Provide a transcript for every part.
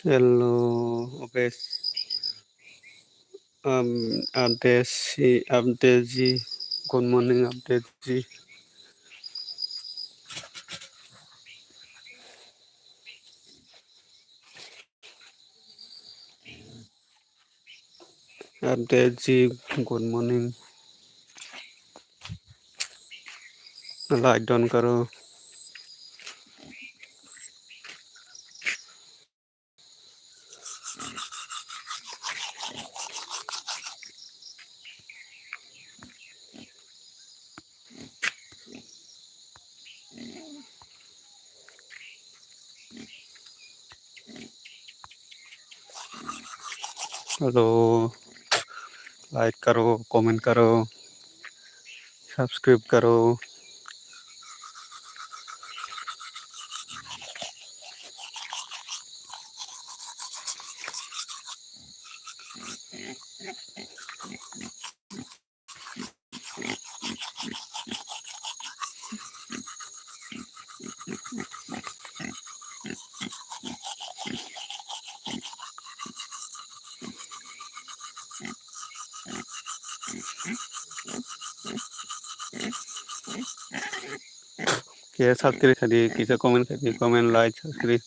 Hello, Obes. Abdesi. Good morning, Abdesi. Abdesi, good morning. Like don karo. Hello, like karo, comment karo, subscribe karo. Kia subscribe tadi, kisah comment tadi, comment like, subscribe.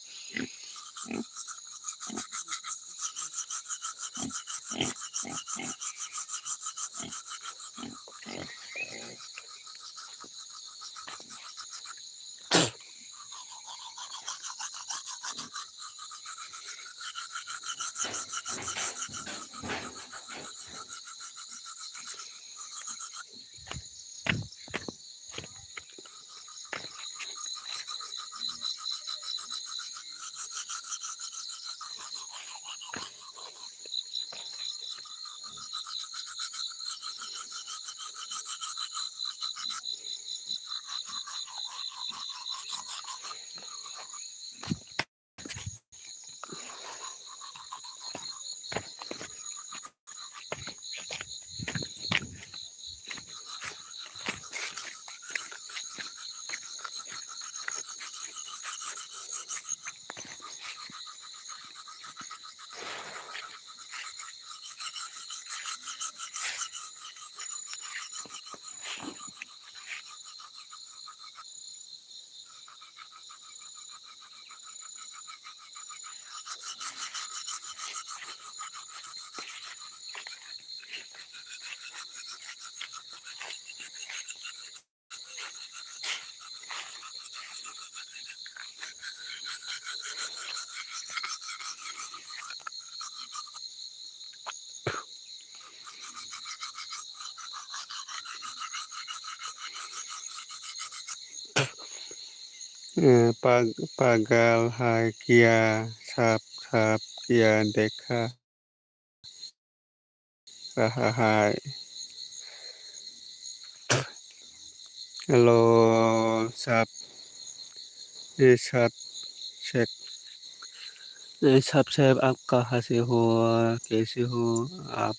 Pagal hai kia sap kia deka rahai. Hello, sap sap check. सब साहब आप कहाँ से हो और कैसे हो आप?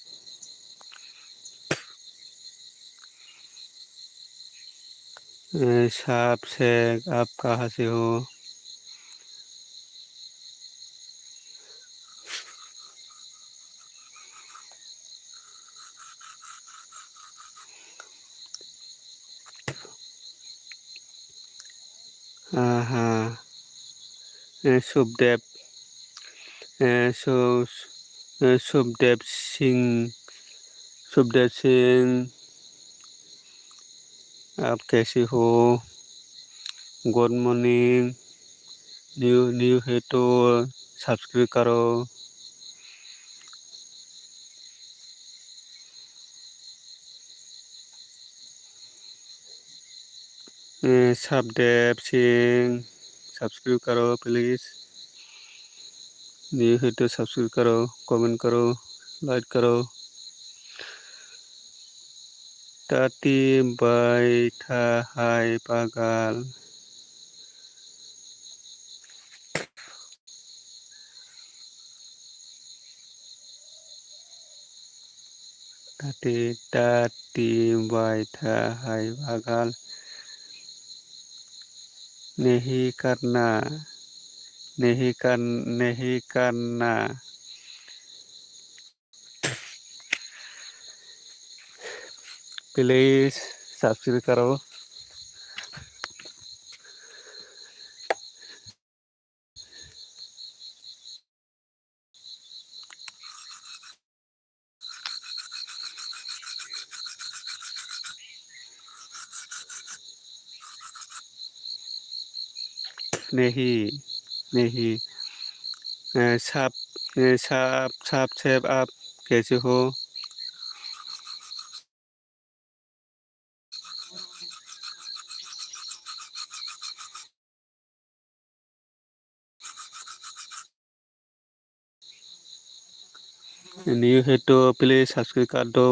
साहब से आप कहाँ से हो? हाँ, शुभदेव सो शुभदेव सिंह आप कैसे हो? गुड मॉर्निंग, न्यू न्यू है तो सब्सक्राइब करो. शुभदेव सिंह सब्सक्राइब करो प्लीज. न्यू है तो सब्सक्राइब करो, कमेंट करो, लाइक करो. Tati baita hai pagal. Tati baita hai pagal. Nehi karena नहीं करना। प्लीज सब्सक्राइब करो। नहीं नहीं साप साप साप सेब आप कैसे हो? न्यू है तो प्लीज सब्सक्राइब कर दो।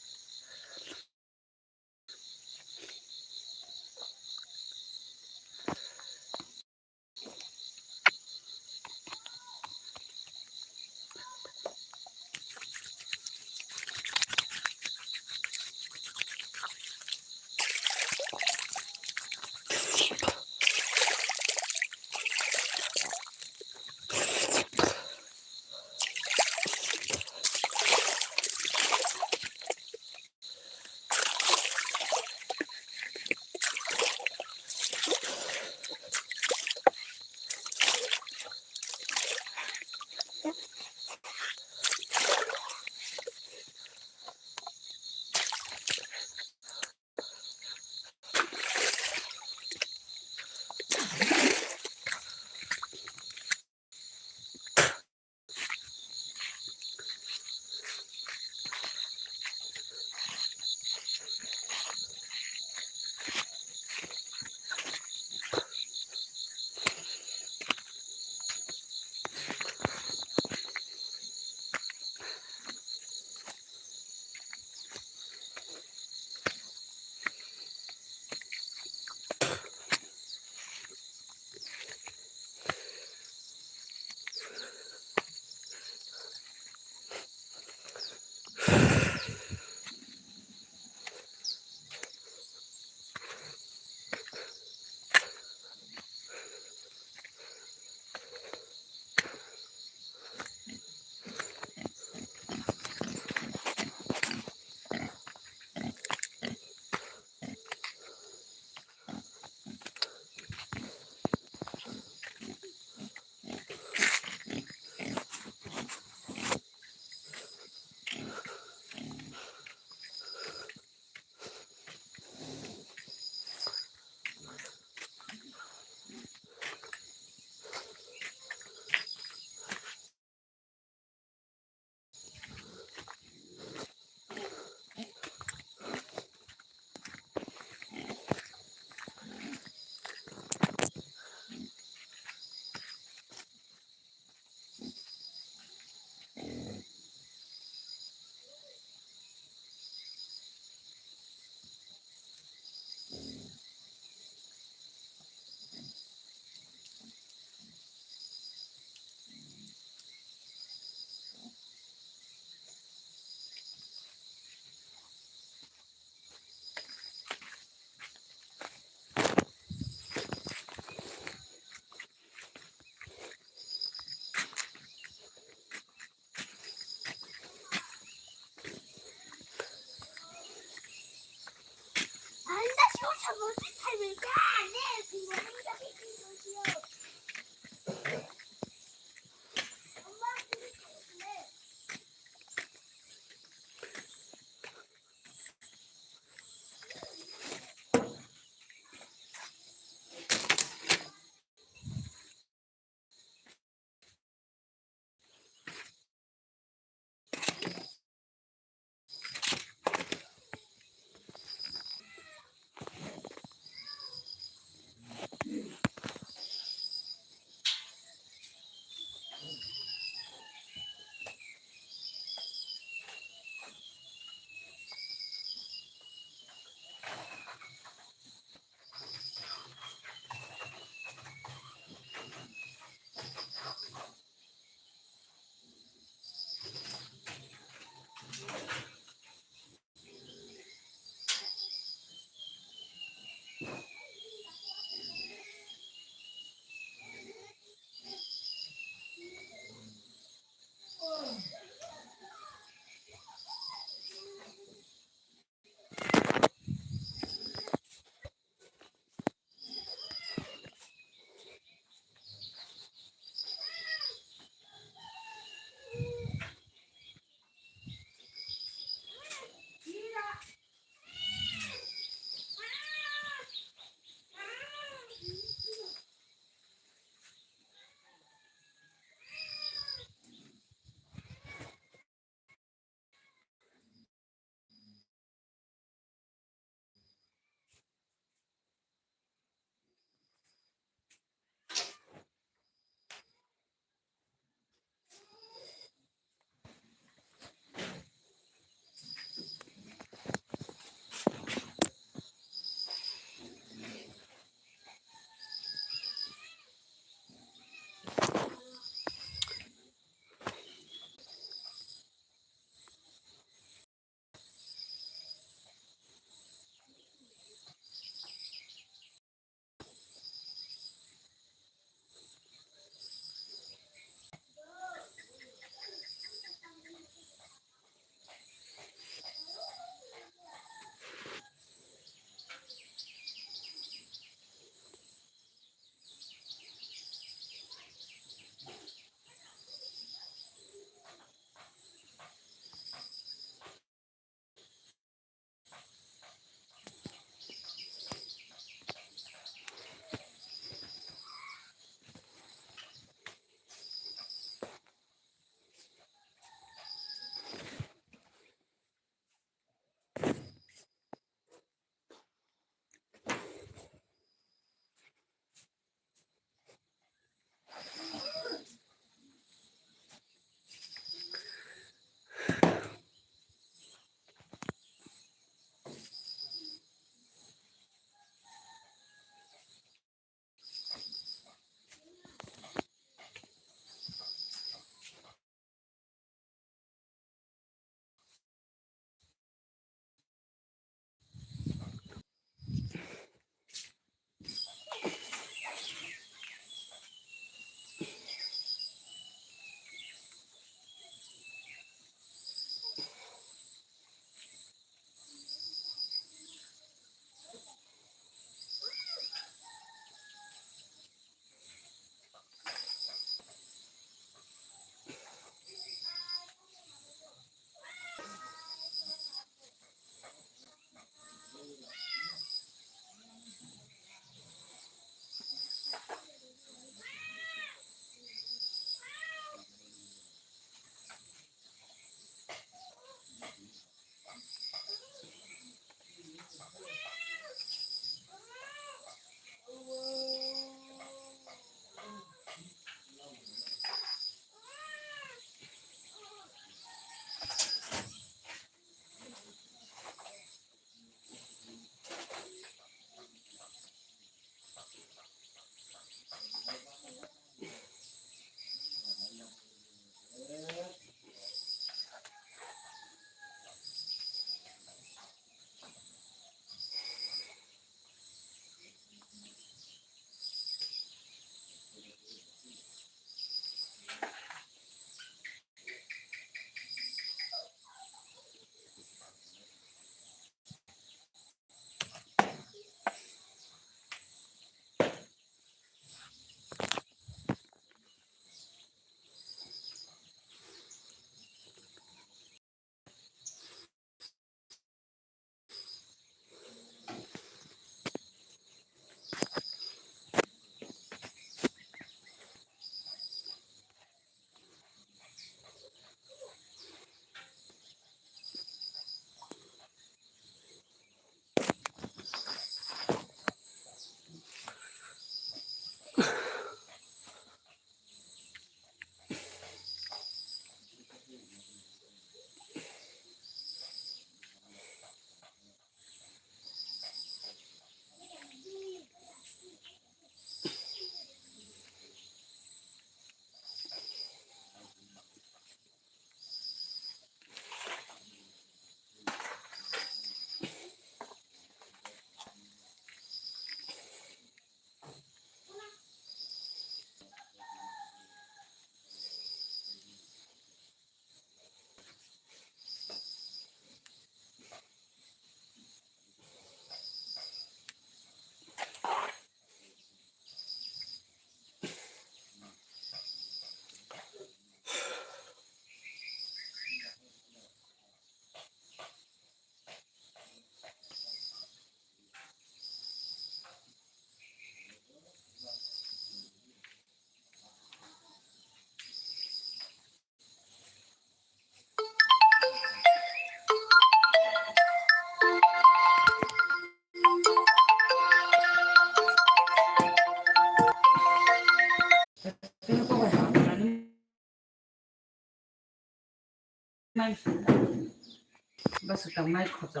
basta tamay khotsa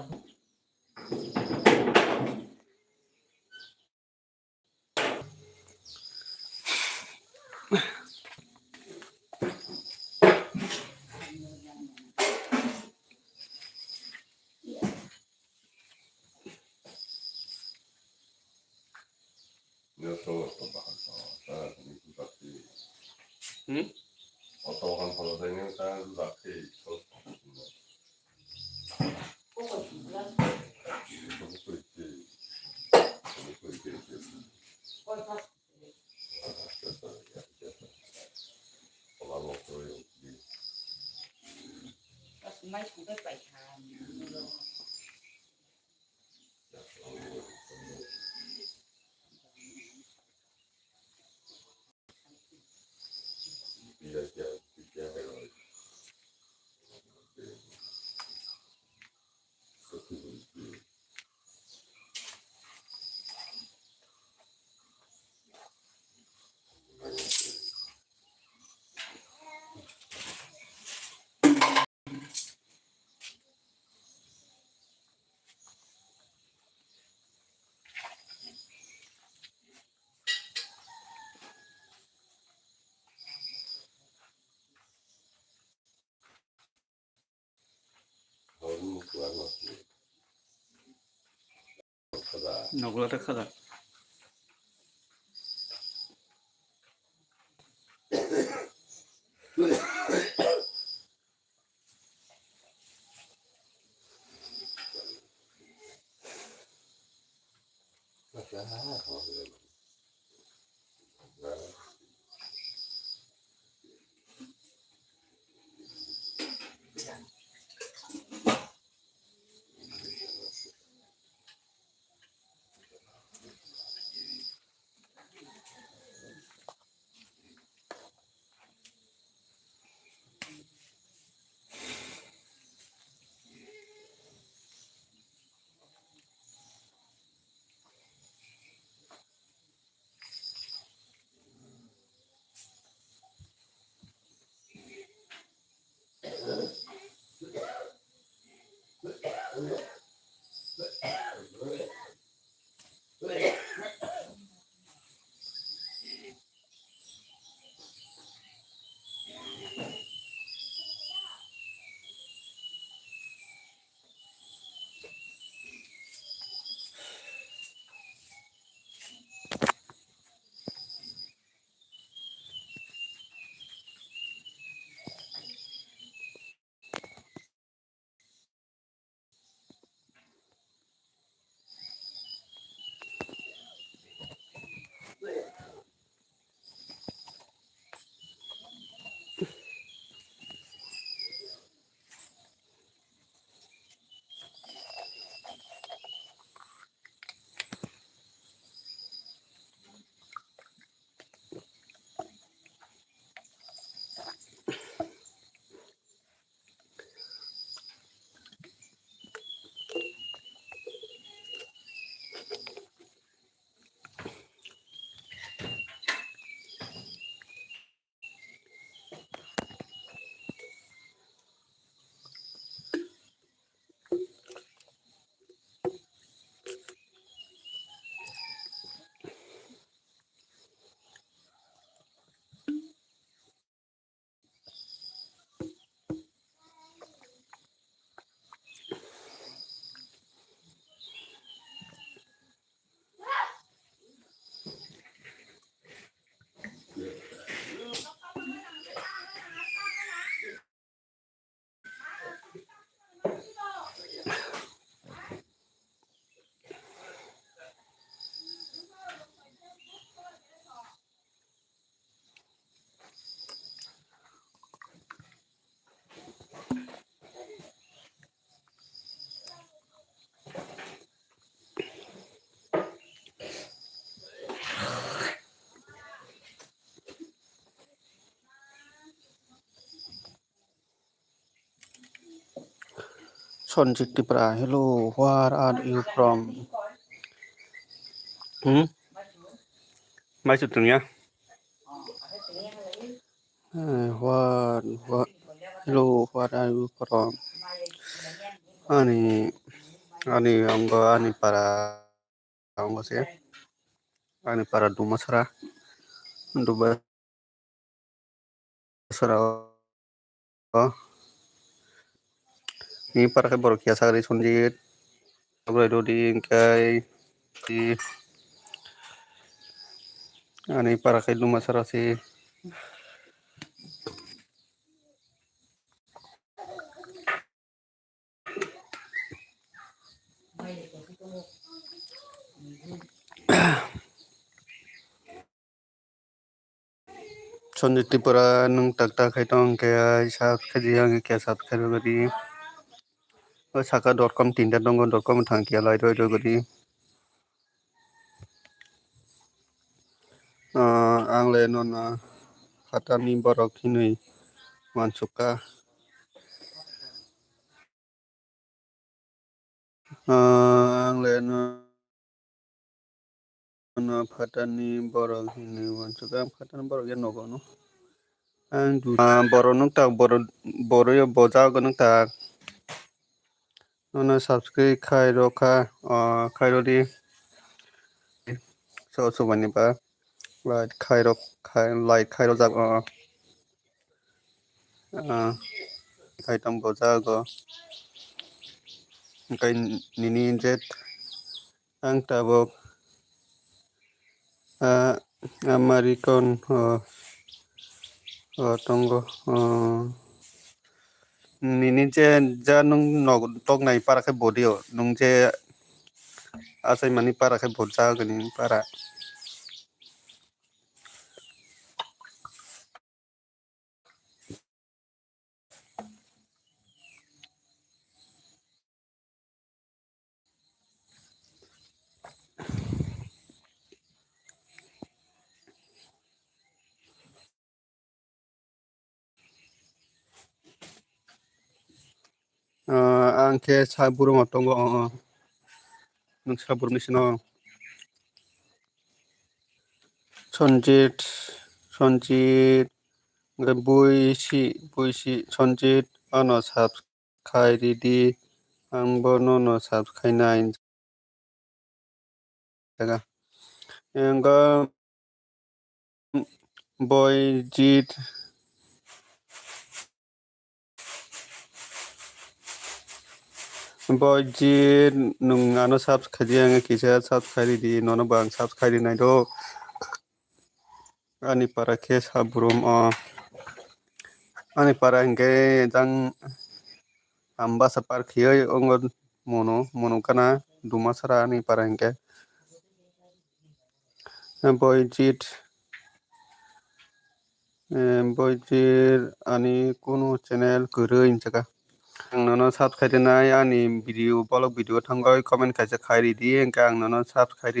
Ya solo tambahan saya itu tapi Hmm? otohan kalau saya saya laki terus mai cũng phải phải thàn Nogla tak kada. Sonjit Tipra, hello, where are you from? Hmm? Mai sutungnya. What? Hello, what are you from? Ani, ani para anggo sih, ani para dumasra, dumasra oh, ni para ke borok kiasa kali sunjit, abro itu di kai di ani para ke dumasra sih, sunjit di para nung tak tak kai tong kai sab kaji yang kai sab kai gadi, saka.com tinda.com thang kia lai doi doi gadi, ang le non hatani borok hinui mansuka, ang le non Fatani borok hinui mansuka, fatani borok ya nogo no. Ang boro nung tak boro yo boja go nung tak nona subscribe khai ro khai ro di so bani ba like khai ro jak khai tam boja go kai nini jet ang tabok American tonggo nini je ja nung nog tok nai para ke bodio nung je asai mani para ke boja gani para ang ke saburu motongo nung saburu ni sino Sonjit Sonjit buisi Sonjit ano subscribe di ang bono no subscribe nine jaga engga boy jit nung ano subscribe yang kisa subscribe di nono bang subscribe nai do ani para ke saburum ani para engke jang amba sapar khiyai ongon mono kana dumasara ani para engke boyjit ani kuno channel gurui jaga ang nono subscribe nai ani video bolog video thangoi comment kaisa khairi di engka ang nono subscribe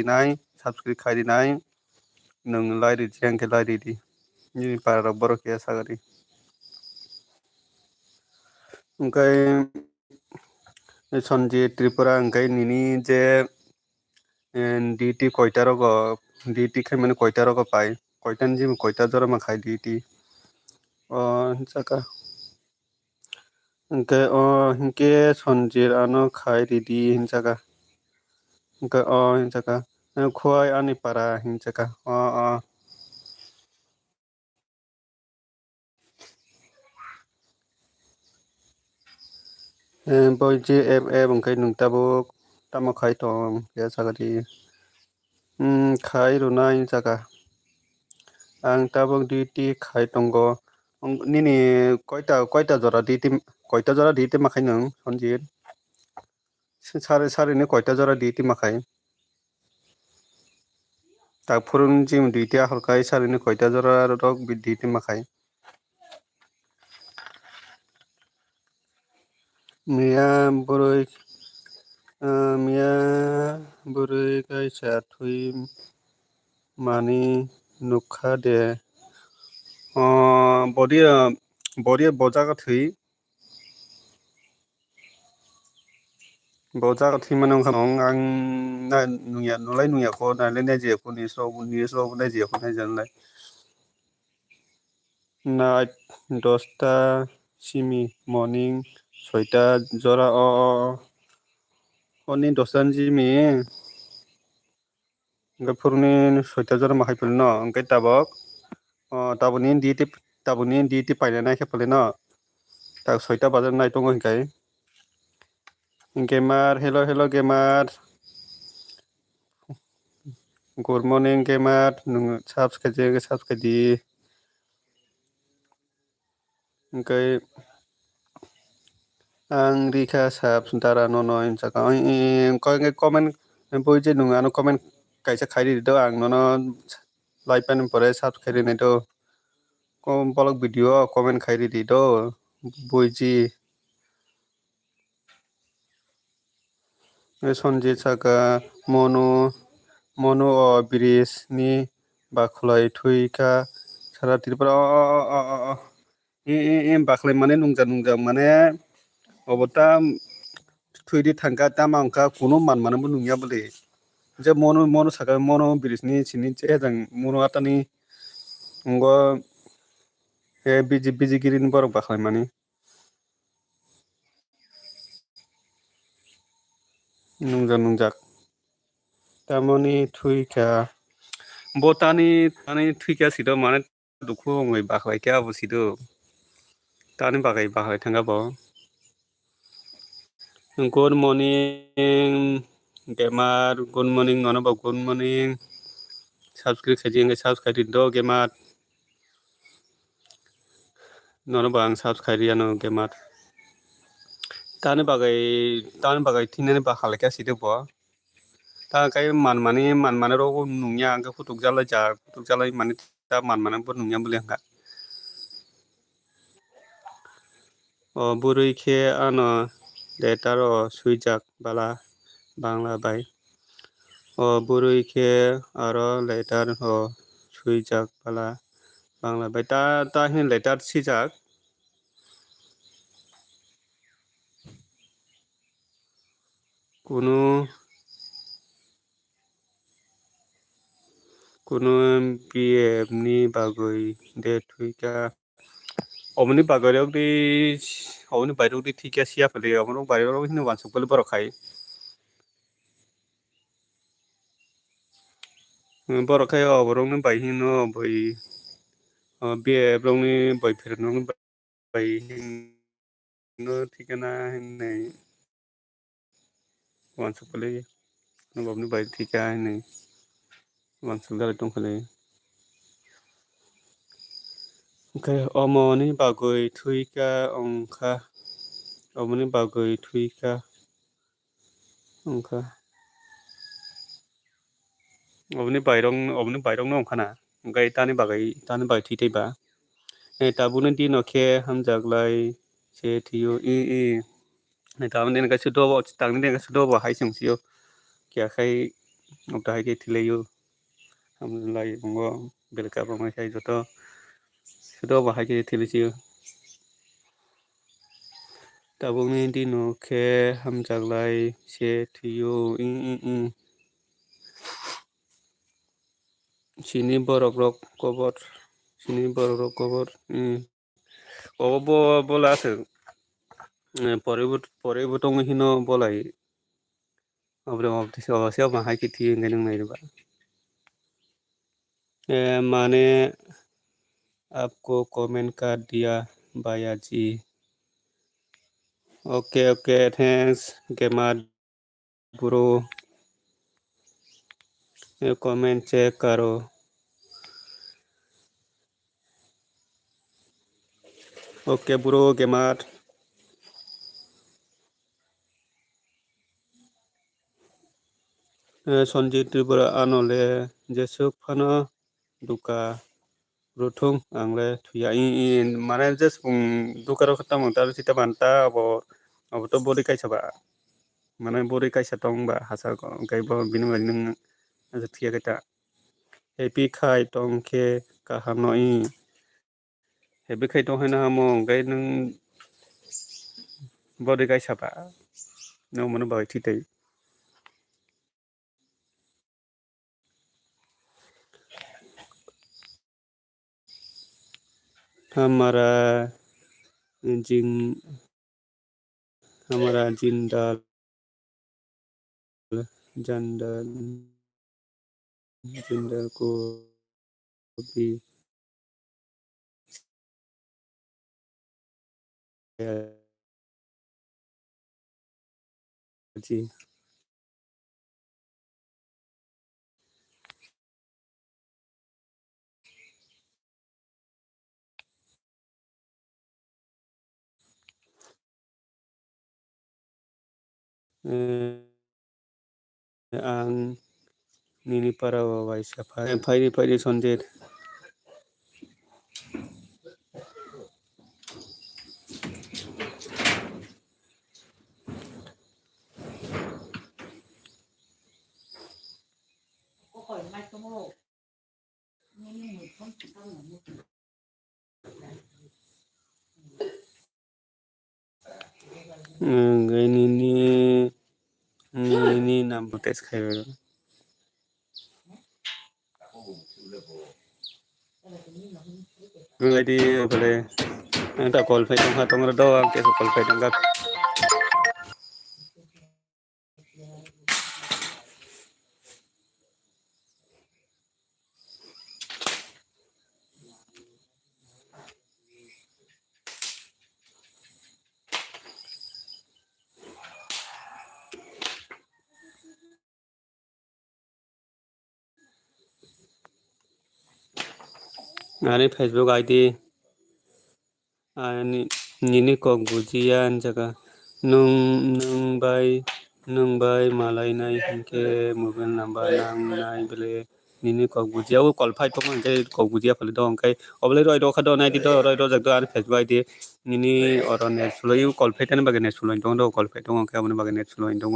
khairi nai nung lairi di engke lairi di ni para borok ya sagari engkai sonjit tripura engkai nini je DT koita rogo DT khai mane koita rogo pai koitan ji koita jora ma khai DT jaga hinke sonjir ano khai di hinjaga hinka hinjaga khwai ani para hinjaga boyji bangkai nung tabuk tamo khai tong ya sagari khai runai jaga ang tabuk DT khai tongo nini koita jora DT makai nung sonjir sare ni koita jora DT makai tak furung jim DT halkai sare ni koita jora rok DT makai Mia burui kaisa thui mani nukha de body bojaga thui mano khamong ang na nuya ko na le neje ko ni so neje ko na jan lai na 10টা सिमि morning 6टा जरा हरनि 10टानि जिमि ओमफ्राय फुंनि 6टा जरा माहायफोर न ओमफ्राय ताबक ताबुनि duty पाइनाय खेपले न ता 6टा बाजार नाय दङ हिंखाय गेमार हेल' गेमार गुड मर्निं गेमार नोङो साबसक्राइब di ओमफ्राय आं रिखा साब दारा न'न इनसाका कमेन्ट बय जे नङा no comment kaisa khairi do ang nono like pen pore subscribe ne do kom bolok video comment khairi di do boiji sonjit saka mono bridge ni baklai thuika sara tripura baklai mane nungja mane obota thuidi thangka tama angka kuno man mane bo nungya bole je mono saka mono bridge ni sini che jang mono atani ngo biji girin borok baklai mani nungjak tamoni thuika botani thuika sido mane dukhu ngai baklai kya bo sido tani baklai thanga bo good morning gemar good morning nono bo good morning subscribe do gemar nono bang subscribe ano gemar tani bagai tinani baklai kya sido bo ta kai man mane ro nungya angka futuk jalai mane ta man mane bo nungya bole angka burui khe ano letter suijak bala bangla bai burui khe aro letter suijak bala bangla bai ta hin letter sijak kuno pf ni bagui de thuika oboni bagariok oboni bairok di thika sia pele oboni bairok hinu wansuk pele borok khai borok khai oborok ni bai hino bai bf rok ni boyfriend rok ni bai hino thikana hinai wansuk pele oboni bai thika hinai wansuk dalai tongkhali ओमफ्राय अमनि बागै थुइका अंखा अमनि बागै थुइका अंखा अमनि बायरं अंखाना ओमफ्राय तानि बागै थुइतैबा ताबुनि दिनखे हामजाग्लाय से थियो ताबुनि दिन गासै तांनि दिन गासै दो हाय संसियो कियाखाय उताहाय के थिलेयो हामलाय बंगो बेलका बंगाय जतो sudah bahaya televisi tabung ini no ke hamjaglai se thiyo sini borok rok kobor obo bola ase pore botong hino bolai obre se bahaya ke thiyo ngeneng nai ba माने आपको कमेंट कर दिया बाया जी ओके थैंक्स गेमार bro comment check करो okay bro गेमार संजीत त्रिपुरा आनले जेसुक फानो दुका रुथुं आंले थुया माने जेस दुकारो खता मंता सिता बानता अब तो बडी काइसाबा माने बडी काइसा तंबा हासा गायबो बिनि बायदि नों थिया गता हेपी खाइ तंखे काहानoi हेपी खाइ तंहे ना मो गाय नों बडी काइसाबा नों मने बाय थितै हमारा जिन हमारा जिंदाल जंदल जिंदल को भी जी आं निनि पाराव वाइसा फाइरि फाइरि सन्देर có khỏi mai có mồ nhưng người không sao là một निनि निनि नाम टेस्ट खाइबाय बेबायदि बोले दा कल फैदों हाथों र दो आं केस कल फैदों गा आनी फेसबुक आईडी आनी निनि कक बुजिया जगह नोंबाय मालायनाय हिंखे मबाइल नाम्बार नांनाय बेले निनि कक बुजिया वो कल फाइट तो जे कक बुजिया फले दो अंकाय अबले रय दो खा दो नाय दि दो रय दो जग आनी फेसबुक आईडी निनि और नेट सुलोय कल फाइटन बागे नेट सुलोय दो कल फाइट दो अंकाय अबने बागे नेट सुलोय दो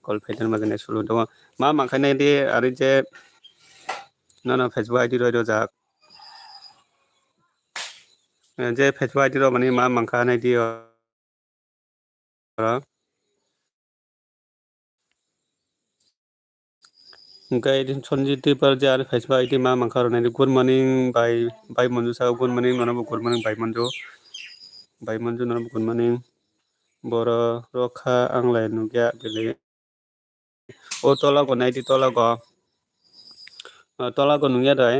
कल फाइटन बागे नेट सुलोय दो मा माखानाय दि आरो जे ना फेसबुक आईडी रय दो जा जे फेसबुक आईडी रो माने मा मांखानाय दि गाइड सनजित पर जार फेसबुक आईडी मा मांखारनाय गुड मॉर्निंग बाय मंजू सा गुड मॉर्निंग ननो गुड मॉर्निंग बाय मंजू ननो गुड मॉर्निंग बर रखा आंलाय नुगिया बेले ओ तला को नाइटि तला को नुगिया दाय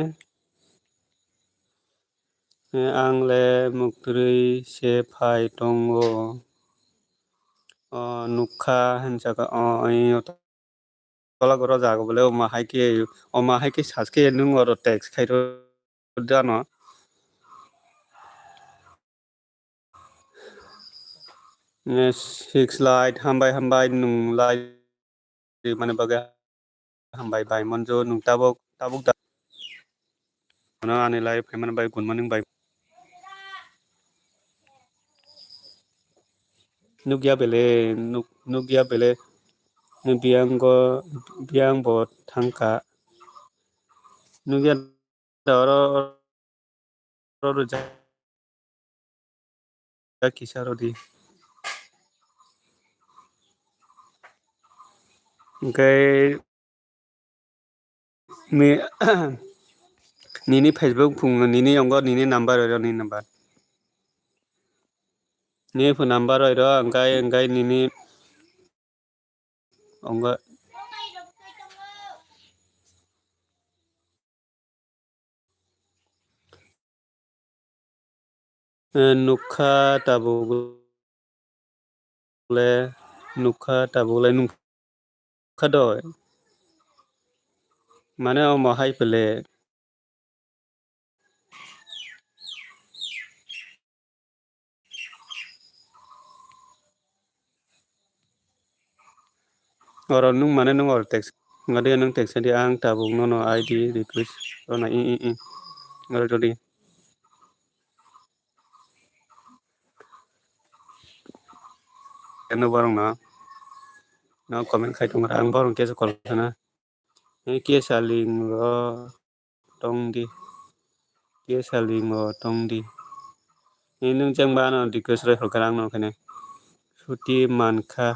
आंले मुक्तुरै से फाइ दंगो नुखा हनजागा तला गरा जागो बोले अमा हाइके सासके नुं और टेक्स खाइरो जानो 6 लाइट हामबाय नुंलाय माने बागे हामबाय बाय मनजो नुं ताबक दा ना आनि लाइफ फेमन बाय गुड मॉर्निंग बाय नुगिया बेले बियांग बो थांखा नुगिया दावरो किसारदि ओमफ्राय निनि फेसबुक फुङो निनि अंग निनि नाम्बार नि फो नाम्बार रो अंगाय निनि अंग नुखा ताबुले नुखा दय माने अमाहाय पेले और नुं माने नुं और takes ngade nung text di ang tabung no id request rona ngare jodi eno barong na comment khai tung ang barong ke kol na ke saling ro tong di nung jang ba no request re hol karang no kene suti manka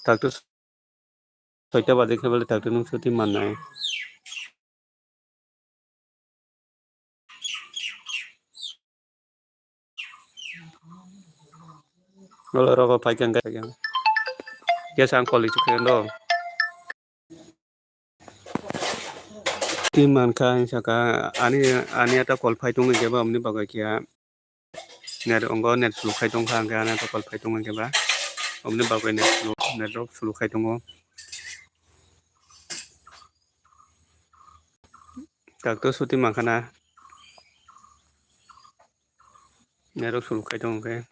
taktu soita baje khebale taktu nung suti mannai Roko paikan kayak ya sang koli juga do timan kan saka ani ata kol paitung ke ba omni bagai kia net ongo net sulu kaitung kan kan ata kol paitung ke ba omni bagai net rok sulu kaitung tak to suti makana net rok sulu kaitung ke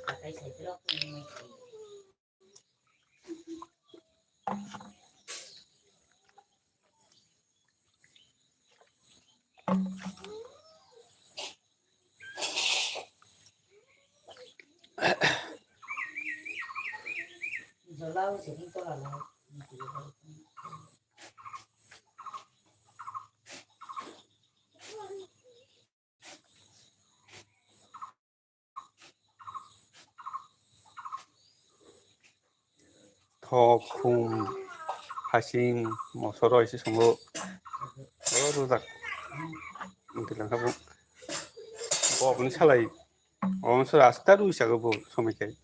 Pakai saya blok ini. Zolau jadi itu lah. 더쿵 하싱 뭐 서로 있을 정도 서로 딱 mungkin kamu bawa pun salah orang serasta tu siapa bawa sama kayak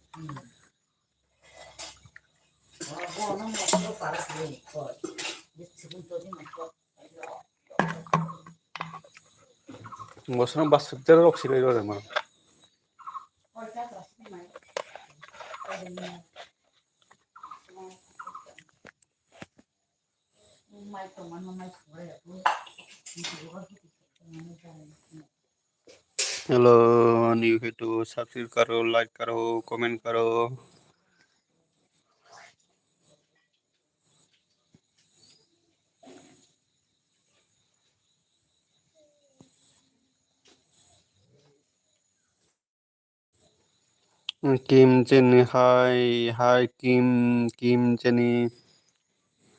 Oh, nang mau para sini kok. Di sebentar ini kok. musuhnya bas sejarah rok sih itu ada mah Oh, saya terus ini mai. Mai teman mai sore ya tuh. Hello new है तो subscribe करो like करो comment करो किम jenny हाय किम jenny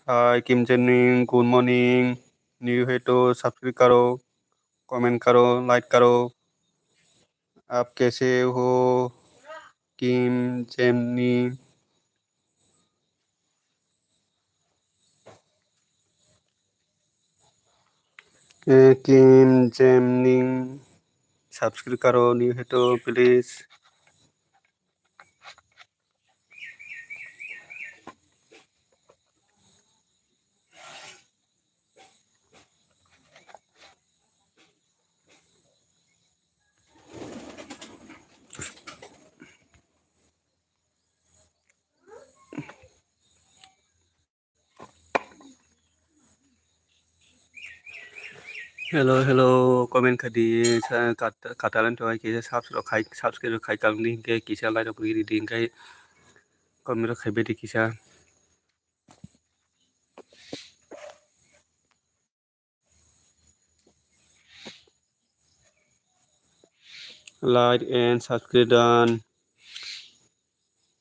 हाय किम jenny good morning new है तो subscribe करो comment करो like करो आप कैसे हो किम जेनी किम जेनी सब्सक्राइब करो न्यू है तो प्लीज हेलो हेलो कमेंट कर दिए katalan to ke subscribe khai kang ni ke kisa lai ro ri ding kai comment ro khai be di kisa like and subscribe done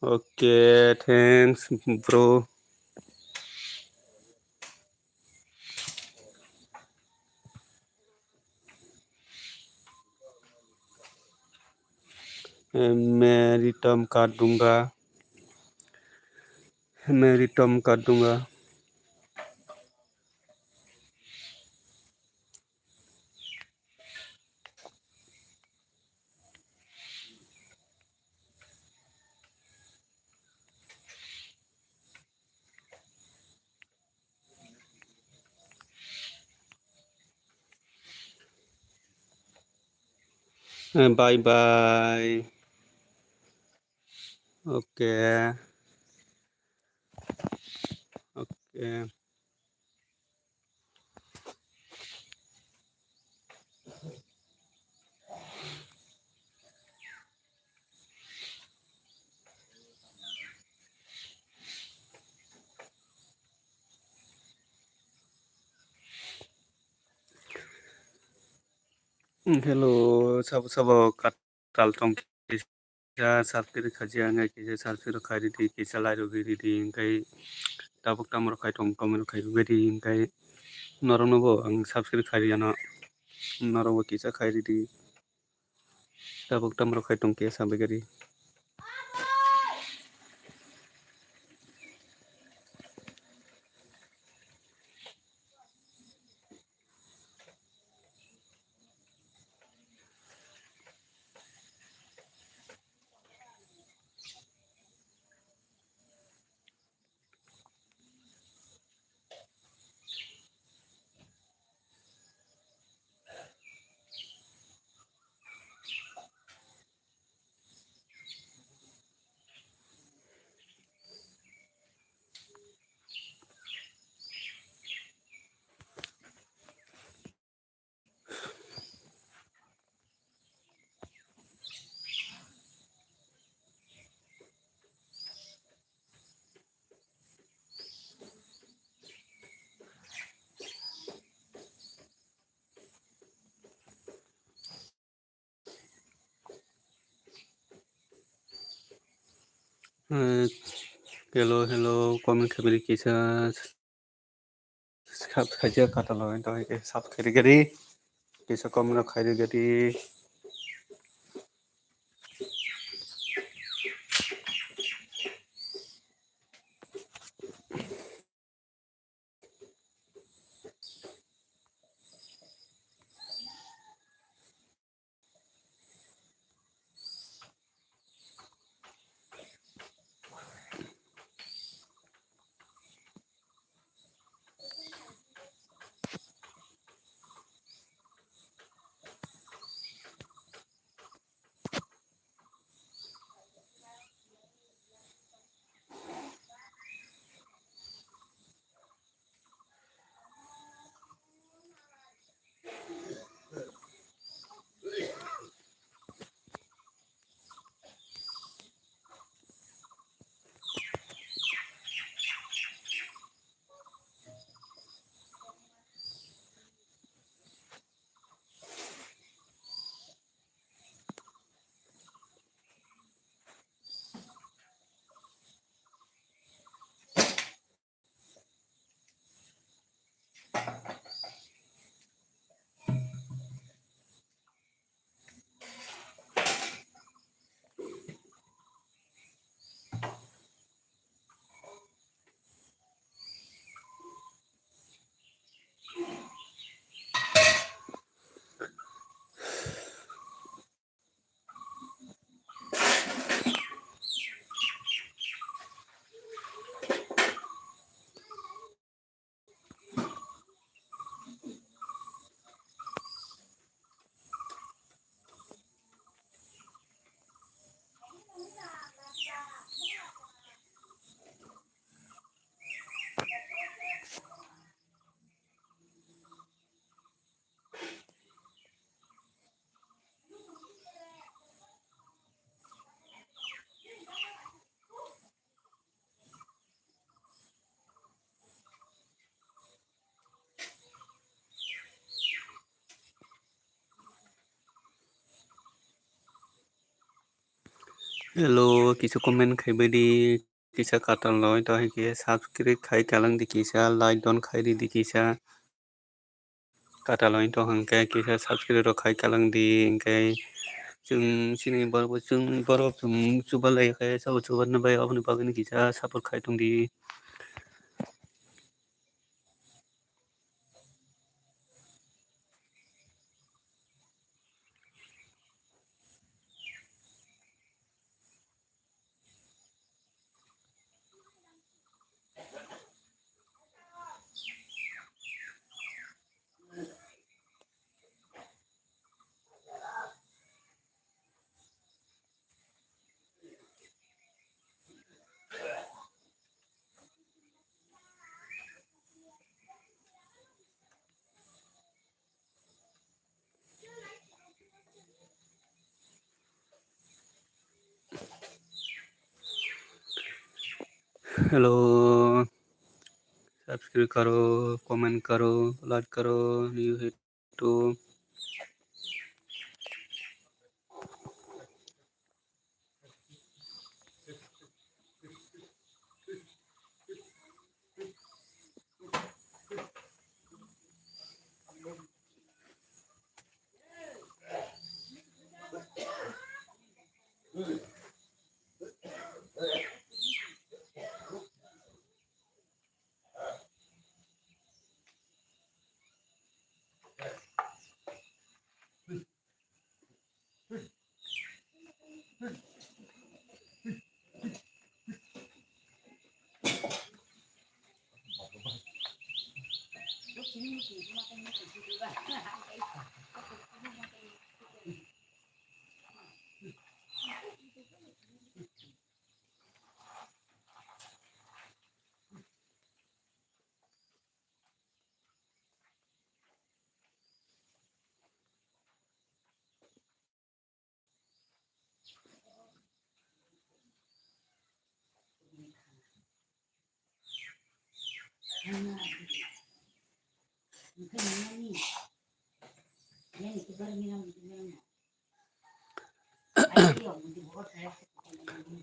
okay thanks bro मैं return कर दूंगा मैं return कर दूंगा bye bye okay okay hello सब सब काtal tong kisa subscribe khaji anga kisa subscribe khari di kisa lai ro ri di kai tabuk tamro kai tong comment kai bedi kai norong bo ang subscribe kai yana norong bo kisa kai di tabuk tamro kai tong ke sampai gari hello comment kai bedi kisa subscribe kai kata lo ento ke subscribe gari kisa comment kai gari hello kisa comment kai bedi kisa kata lo ento ke subscribe kai kalang di kisa like don kai di kisa kata lo ento hangke kisa subscribe ro kai kalang di hingkai जों sini baru जों baru जों coba lai kai sao coba nabai abni bagani kisa support kai tong di hello subscribe karo comment karo like karo new hit to Lúc chín mươi thì mà không có gì vậy.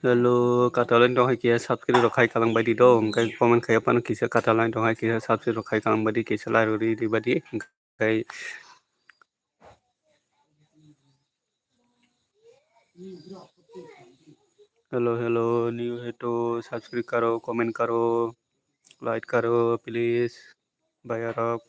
Lalu kata lain dong hai kia subscribe rokai kalang badi dong kai komen kai apa kisah kata lain dong hai kia subscribe rokai kalang badi kisah laruri di badi kai hello hello new है तो subscribe करो comment करो like करो please bye अरब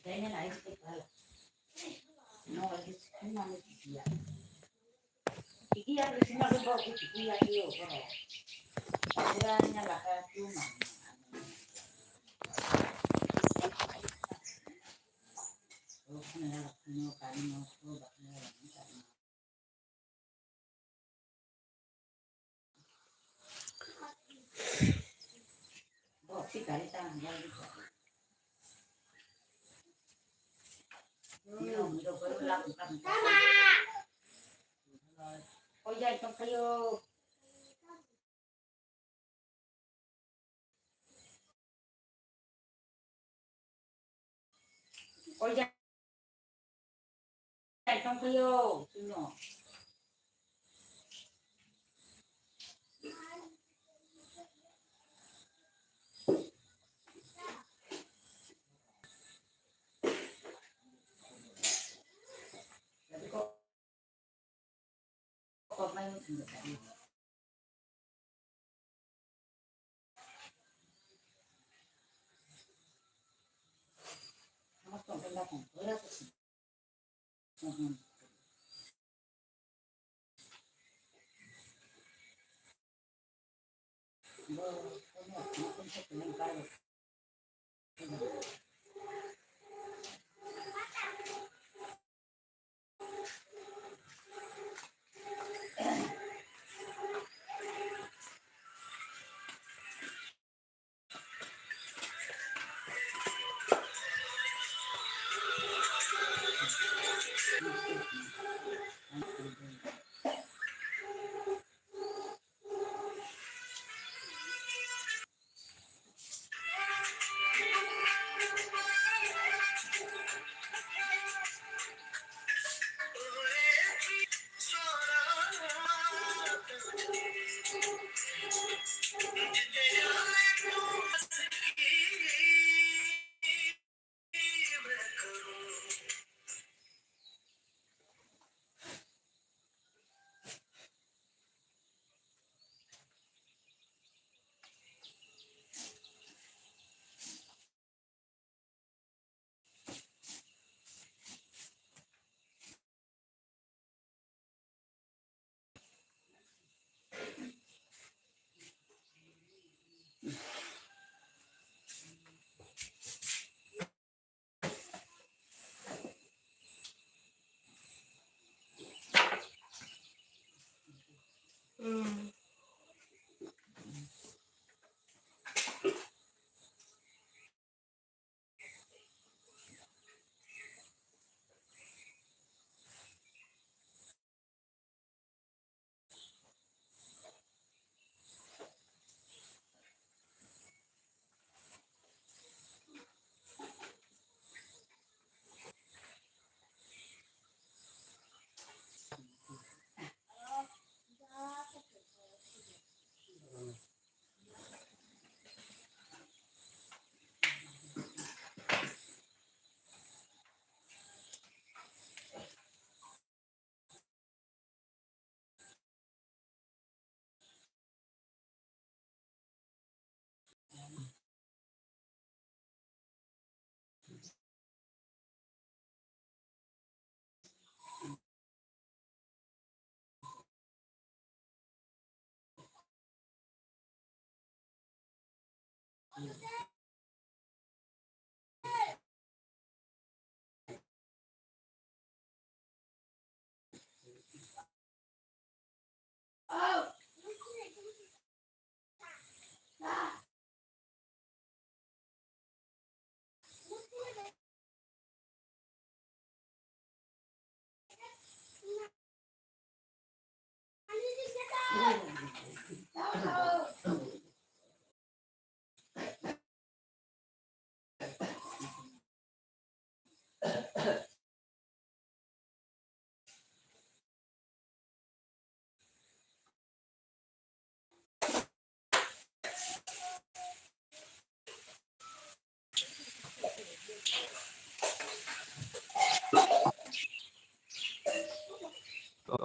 Kayaknya naik sekali. No, it's not dia. Iki ya di sini aku bawa iki ya iyo bro. Kiranya lah cuma. Oh, kana lah kano kano oh bakal. Oh, si kali tanggal gitu. Miro baru lakukan. Oh ya, itu kayo. Oh ya, itu kayo. Sino? Tapi kok main tadi. Kamu tuh belakang. Boleh sih.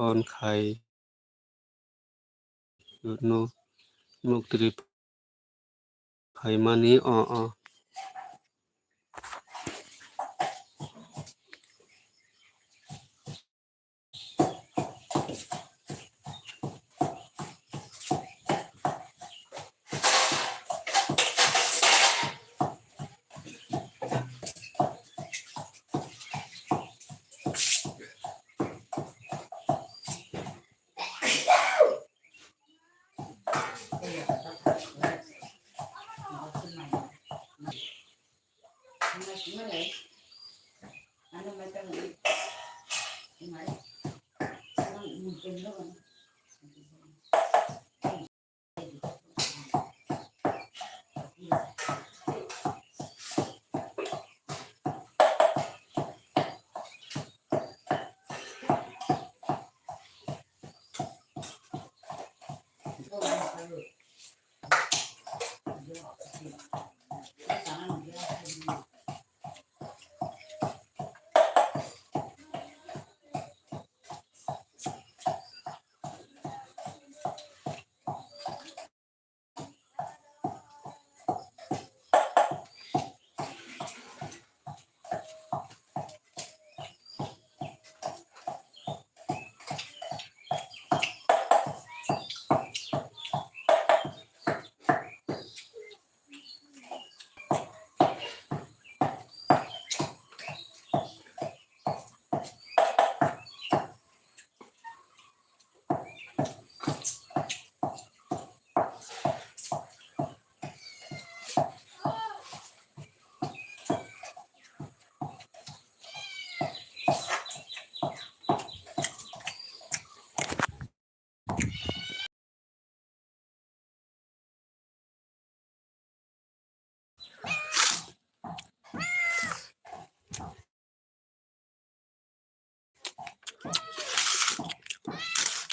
on khai no muktri phaimani o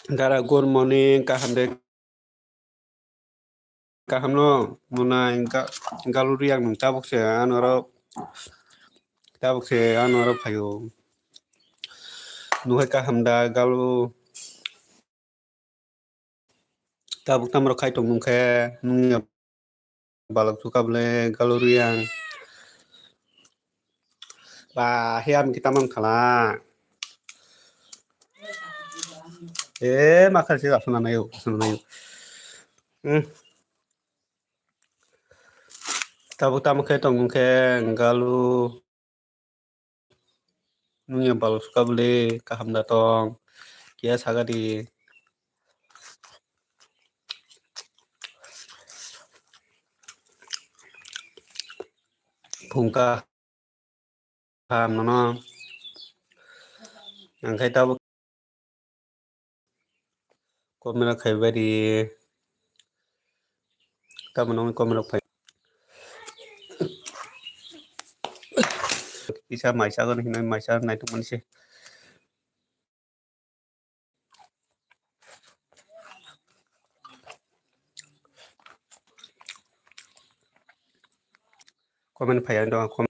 Dara good morning kaham no munai galuri ang tabok se anoro phayo nuhai kaham da galu tabok tamro khai tong nungkhe nungya balak sukable galuri ang ba hiam kita mang khala makhasi asuna nayo tabok tam khai tong nungkhe galu nungya balak sukable kaham da tong kia sagadi phungka ham no angkai tabok komera khaibari tamanong komera phai isa maisa gon hinai maisa nai tung manse komen phai ang dong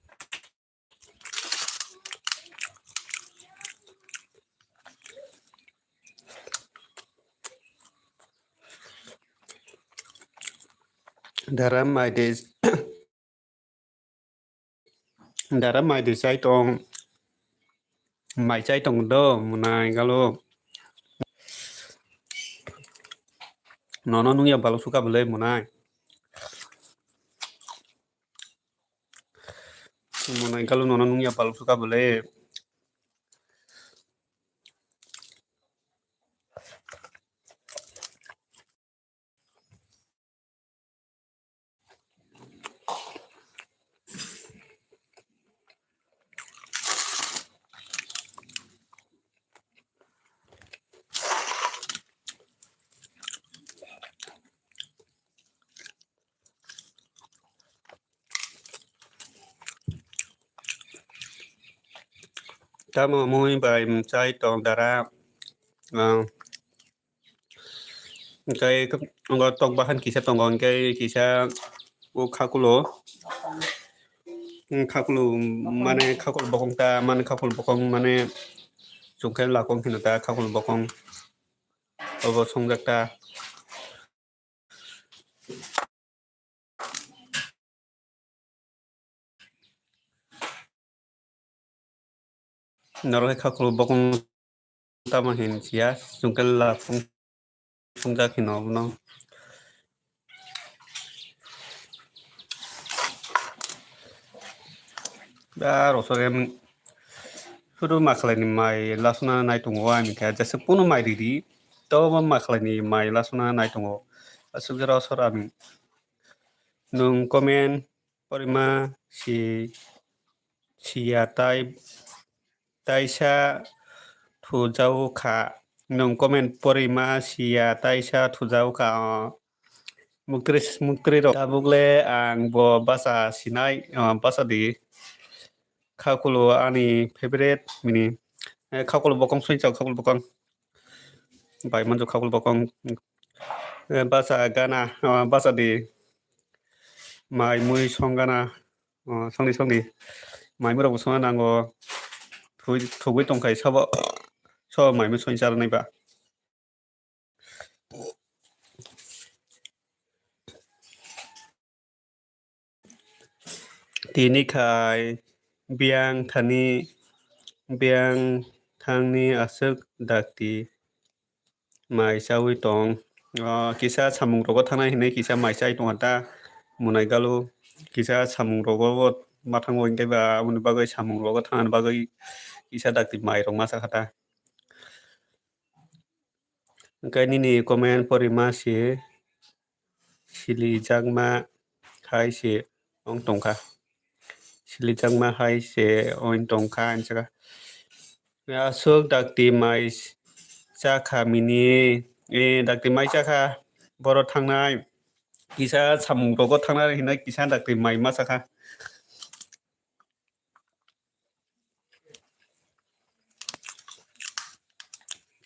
daram mai de sai tong mai chai tong do munai galo nono nungya balok suka bele munai galo nono nungya balok suka bele tamo muy bai chai tong dara cái tok bahan kisah tonggon cái kisah kakulo kakulo mane kakul bokong ta mane kakul bokong mane sungkai lakong hinata kakul bokong obo songjak ta naro kakul bokong tamo hin sia sungkai lakong songjak hinono da rosogem sudu maklani mai lasuna nai tungo ami ka jasa puno mai didi to maklani mai lasuna nai tungo asugera sorami nung komen porima si taisa thujau kha nung komen porima sia taisa thujau kha muktri ro tabugle ang bo basa sinai basa di kakulo ani favorite mini kakulo bokong soinchau kakulo bokong bai manjo kakulo bokong basa gana basa di mai mui songgana songni mai mura bo songna nango thugui tongkai sabo so mai mui soinchar nai ba tini khai biang thangni asuk dakti mai sawi tong kisa samung rogo thangna hinai kisa mai sai tong ta munai galu kisa samung rogo mathang oin ba uni bagai samung rogo thangna bagai kisa dakti mai rong masa khata kai nini comment porima si sili jangma khai si ong tongkha sili jangma hai se oin tongkha anjaga asuk dakti mai chakha mini dakti mai chakha boro thangnai kisa samung rogo thangnai hinai kisa dakti mai masakha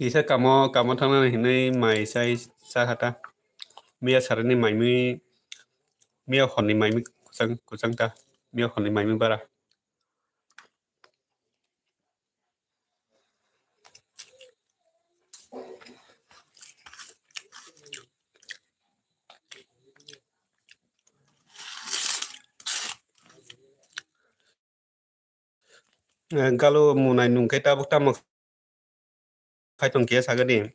kisa kamo thangnai hinai mai sai chakhata mia sarani mai mi mia honni mai mi kusang ta mia honni mai mi bara galu munai nungkai tabuk tamak khai tong kia sagani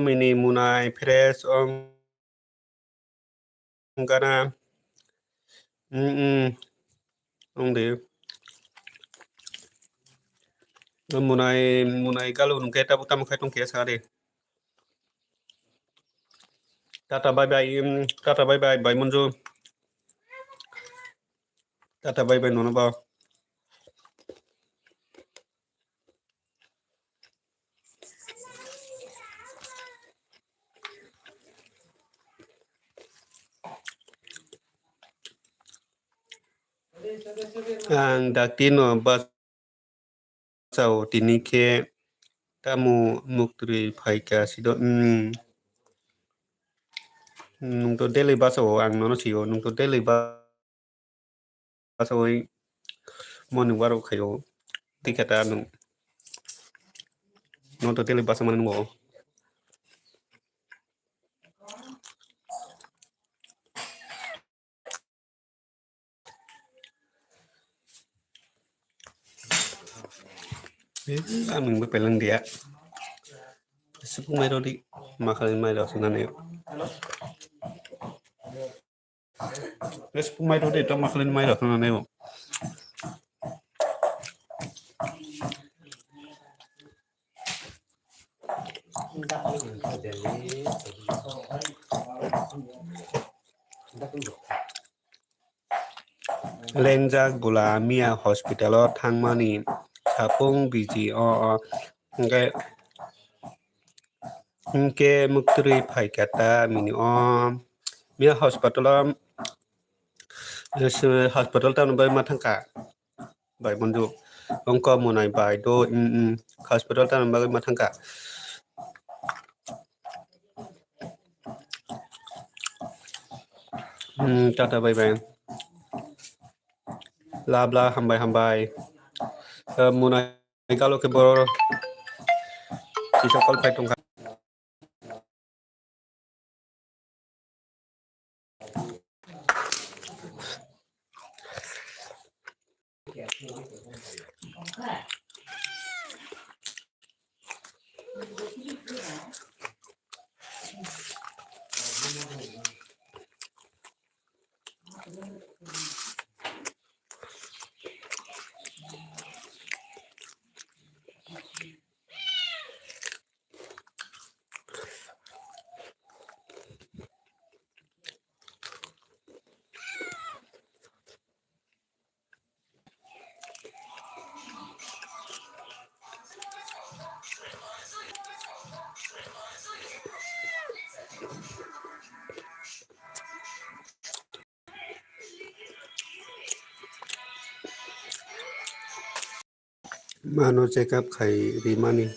mini munai fresh ong gana ong de munai galu nungkai tabuk tamak khai tong kia sagani tata bye bye bye munju tata bye bye nono ba ang daktino ba sau tini ke tamu muktri phaika sido nung to daily baso ang nono siyo nung to daily baso morning waro khayo tikata nung to daily baso man ngo mình mới phải lần địa sức mai đó đi mà khởi mai đó sang này sức mai đó đi trong mà khởi mai đó sang này Lenjak bula mia hospital thangmani thapung biji ke muktri phaikata mini mia hospital ta bai mathangka bai bonju Ongko munai bai do hospital tan bagai matangka. Tata bye bye. Bla hambai. Munai kalau ke bor bisa call pai tongka. Mano check up khai rimani.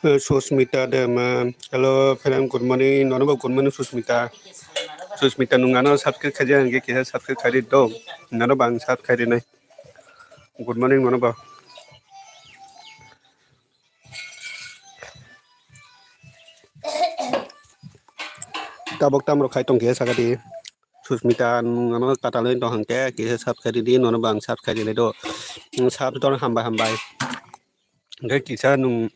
Susmita dema. Hello, friend. Good morning. Nono good morning, Susmita. Susmita nungano sabke khaja hange kya sabke khari do. Nono bang sab khari nai. Good morning, nono ba. Tabok tamro khai tong kya sagadi. Susmita nungano kataloin to hangke kya sab khari di nono bang sab khari nai do. Sab to hambai. Ngai kisa nung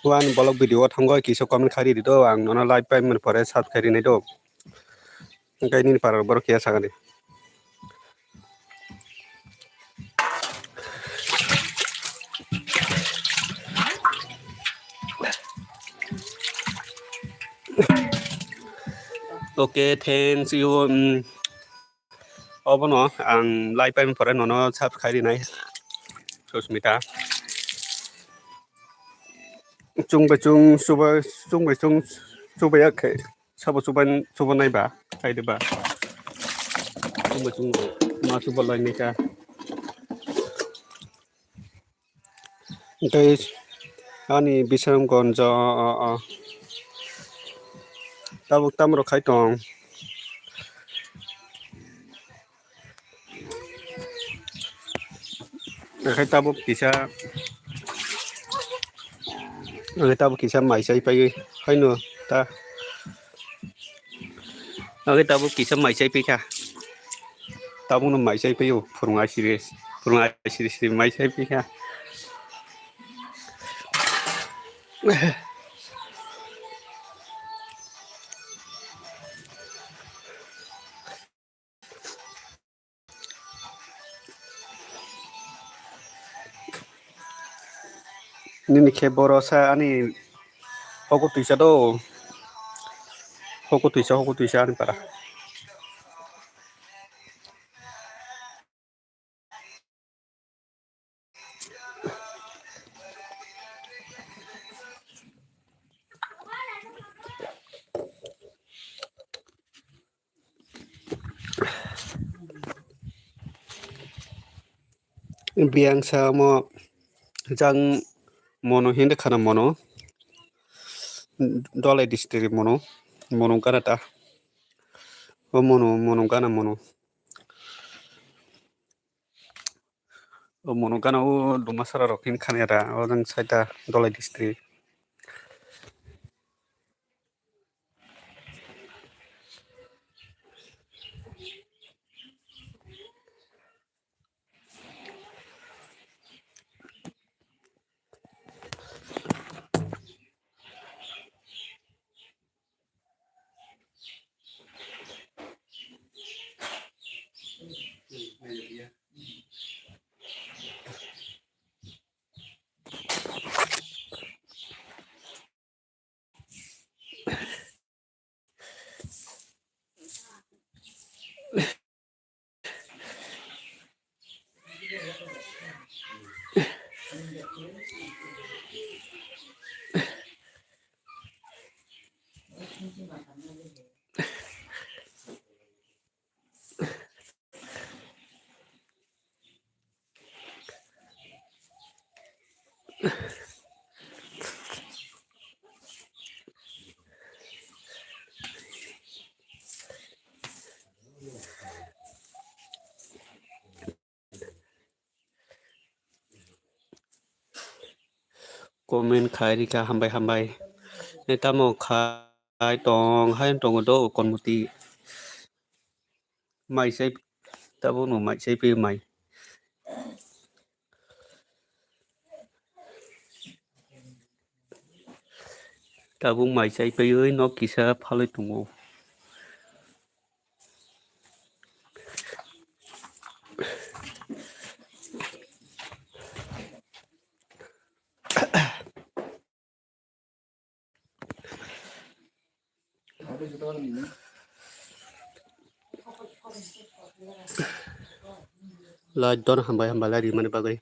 wan blog video thangoi kisa comment khari di do ang nono live pai man pore sab khari nai do. Ngai ni par bor kya sagadi. Okay, thanks you. Obono ang live pai man pore nono sab khari nai. Susmita. Chung suba ya kai sabo suba nai ba kai de ba chung ma suba lai ni ka dai ani bisam gon jo tabuk tamro khai tong khai tabuk kisa mai sai pai hai no ta tabuk kisa mai sai pai ka tabuk no mai sai pai yo phurunga siri mai sai pai ka ni ke borosa ani hoko tuisa ani para biang sa mo jang mono hindi khana mono dole district mono kanata o mono kana mono kana o dumasara rokin khanera o jang saita dole district komen khai đi cả hầm bay nên ta một khai tòng hai tòng ở đó còn một tí mày sẽ ta vô một mày sẽ phê mày ta vô mày sẽ phê ơi nó kỳ sa phá lấy tùng ô là don hầm bay là đi mana bagai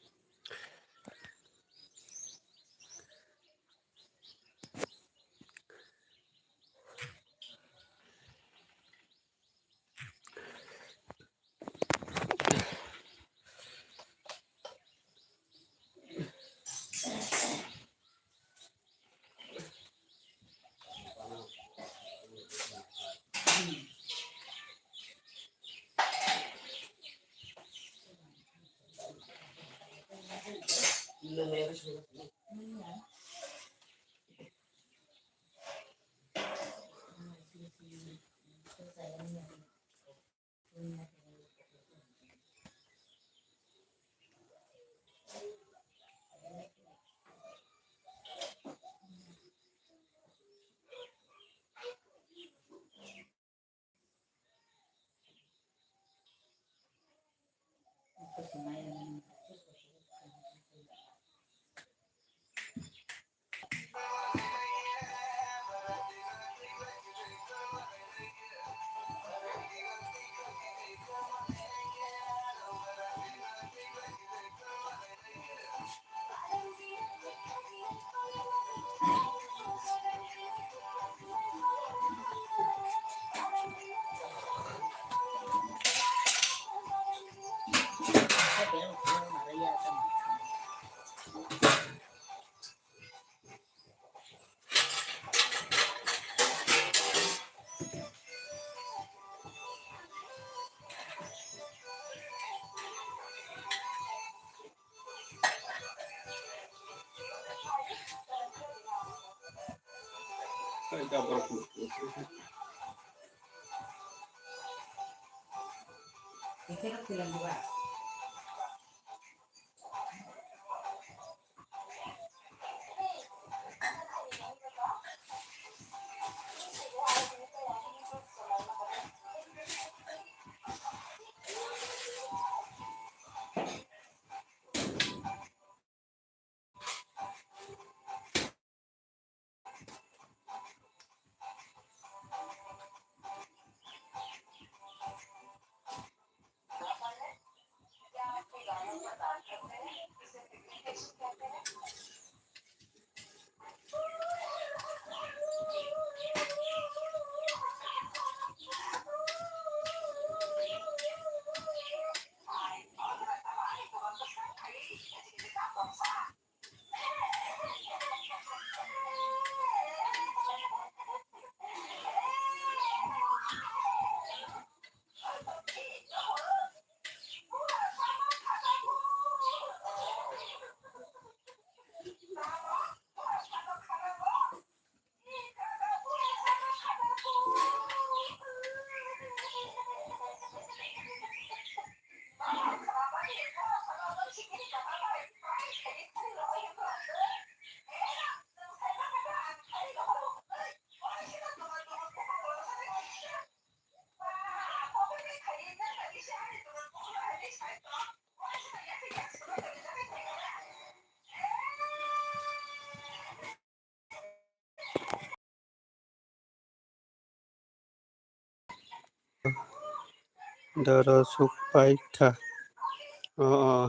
dara supai tha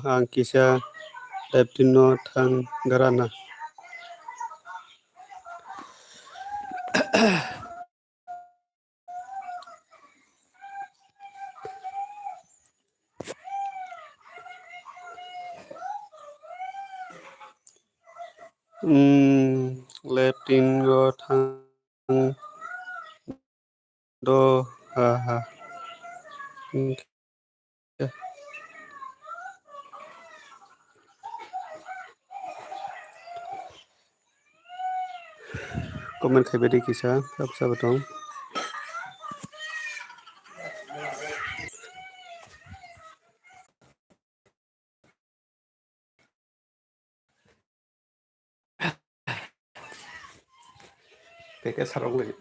ang kisah Deptino thang garana Leptino thang do ha Komen kayak kisah apa dong. Kayak sarung lagi.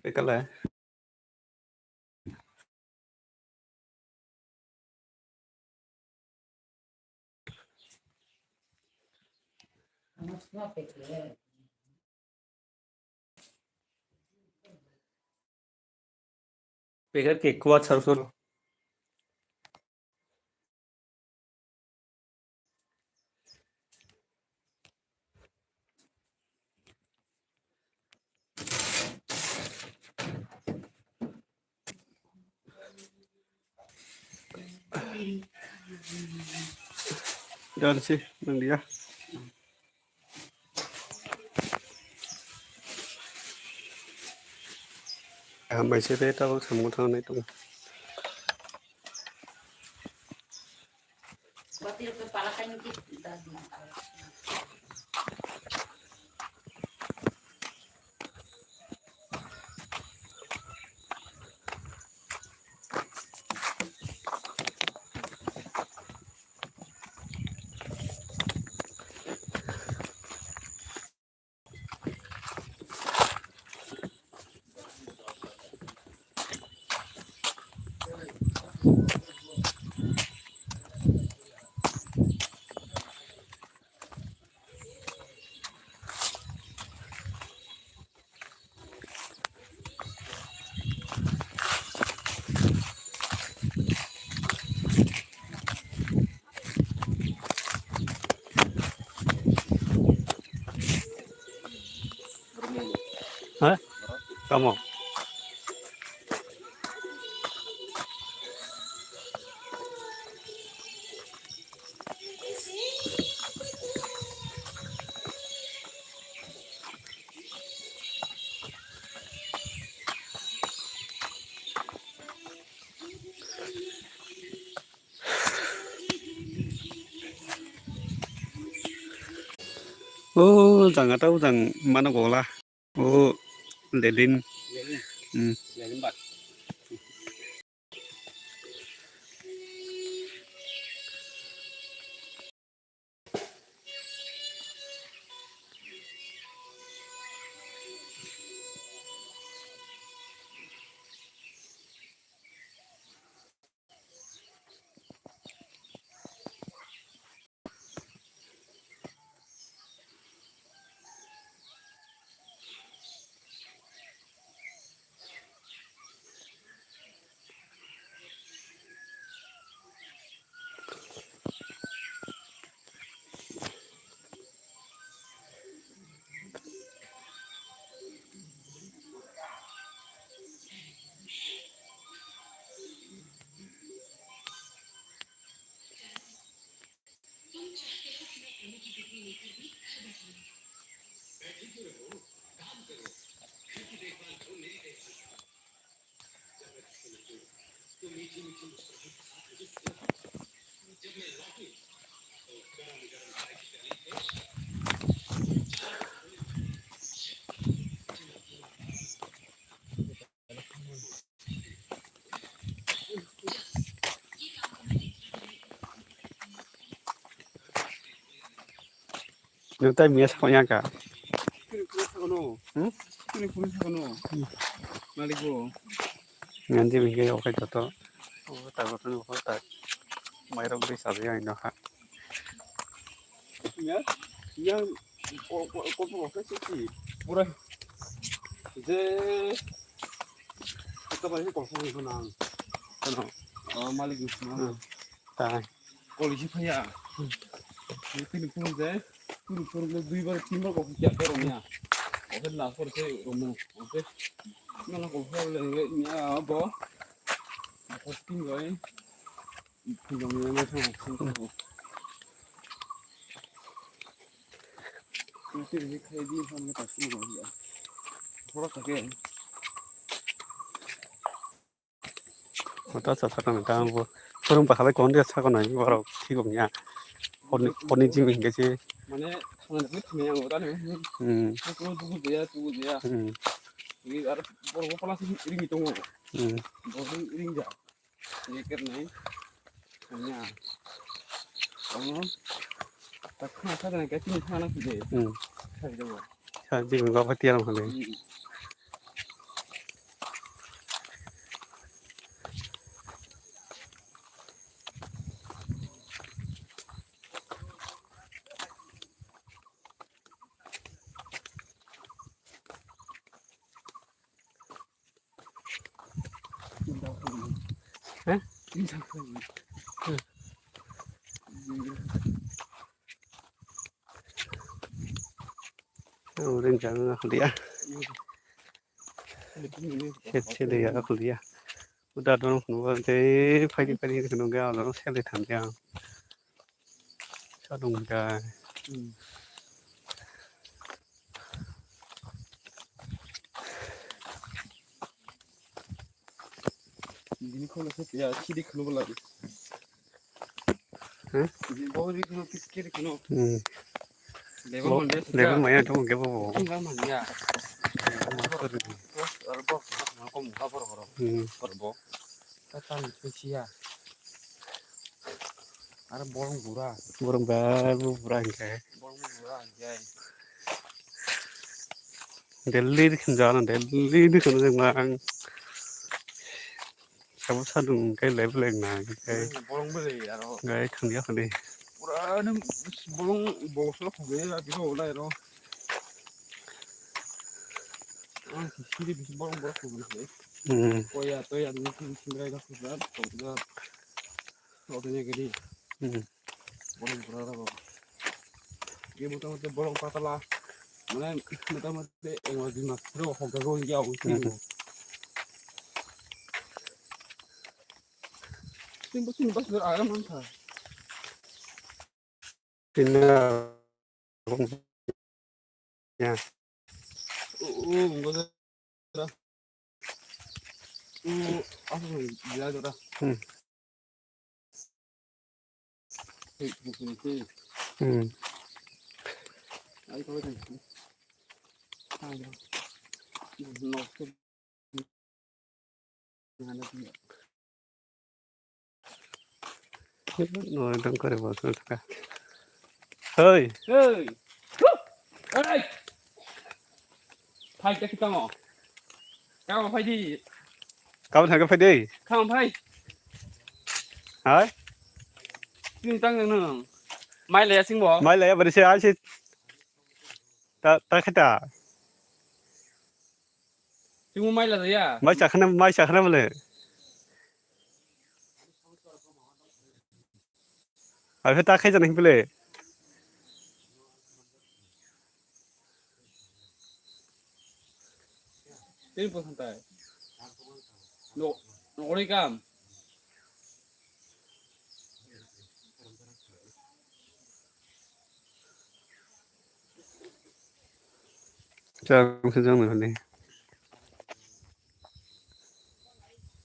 Kayak lah. Maksudnya pikir. Kayak kuat sarung. Dan sih, nang dia. Mấy xe vé tao sắm một thằng này tung. Batil kepala kan kita. Hah? Kamu? Oh, jangan tahu jang mana bola. Oh, lilin. Lilin bat. Yung tayo miyas ko niya ka. Nanti bigay okay to. Oh, tagot na ako ta. Mayroong di sabi ay no ha. 야, 그냥 골프 없었지. 뭐라 이제 잠깐만 골프 이거나 Ano? 말이 있으면 Ta. 골이 싶어야. 이렇게 보는데 그리고 두이번 팀을 골프 잡혀로냐. 어디 나서 이렇게 오면 어때? 나는 골프를 냐 뭐. 포스팅 거에 그 정도면 좀 이렇게 해디 하는 게 다시 거야. 돌아가게. Ota sasaran ta bo forum ba khabai kon dia sa kon ai baro thigom nya honi jim ingesi माने थांनानै थांनाय आङो दा दुगु गैया बे आरो बर'बो फालासि रिङि दङ बर'बो रिंजा बे केरनाय थांनाया अनो दा खाना साजानाय गासिनो थांना फैदे साजाव sa jim ba pati alam hale hả sao ring jang khliya se de ya khliya uda don nu te phai di phai di no ga lo se le tham ya sa dong ga ini kalau saya kiri kena lagi Hah? ini bawa kiri kena level lo mana le ba mai to ge bo enggak mana ya arbok mau muka boro arbok tatan spesial ada bolong gura burung ba bu burang ke bolong gura anjay delhi di khanja na delhi di khanja mang kamu sadung kai level na kai bolong beli aro gai khanja khali ura nem bolong boslo khobe ya bilo ola ero siri bisa bolong bolong khobe koya to ya ni singrai da khobe to da odenya gedi bolong gura ro ge motamate bolong patala mana motamate engwa dimas ro khoga go ya uti Timba berayam mantap. Pina ya Enggak ada. Apa sih? Dia ada. Bukan itu. Ayo kalau itu. Ayo. Nokter. Jangan ada. no dong kore bos ka hei Hei. Hei. Phai cái con ngọ. Cao phai đi. kamu thằng cái phải đi Cao phai. hả Tin tăng nữa. Mai lẽ sinh bỏ. mai lại bật xe ai chứ ta ta khách à Chúng mai là gì à? mai chả khăn mà ở phía ta khách dân hình bile Tin bộ thằng tài. Nổ đi cam. cho cái dân mình đi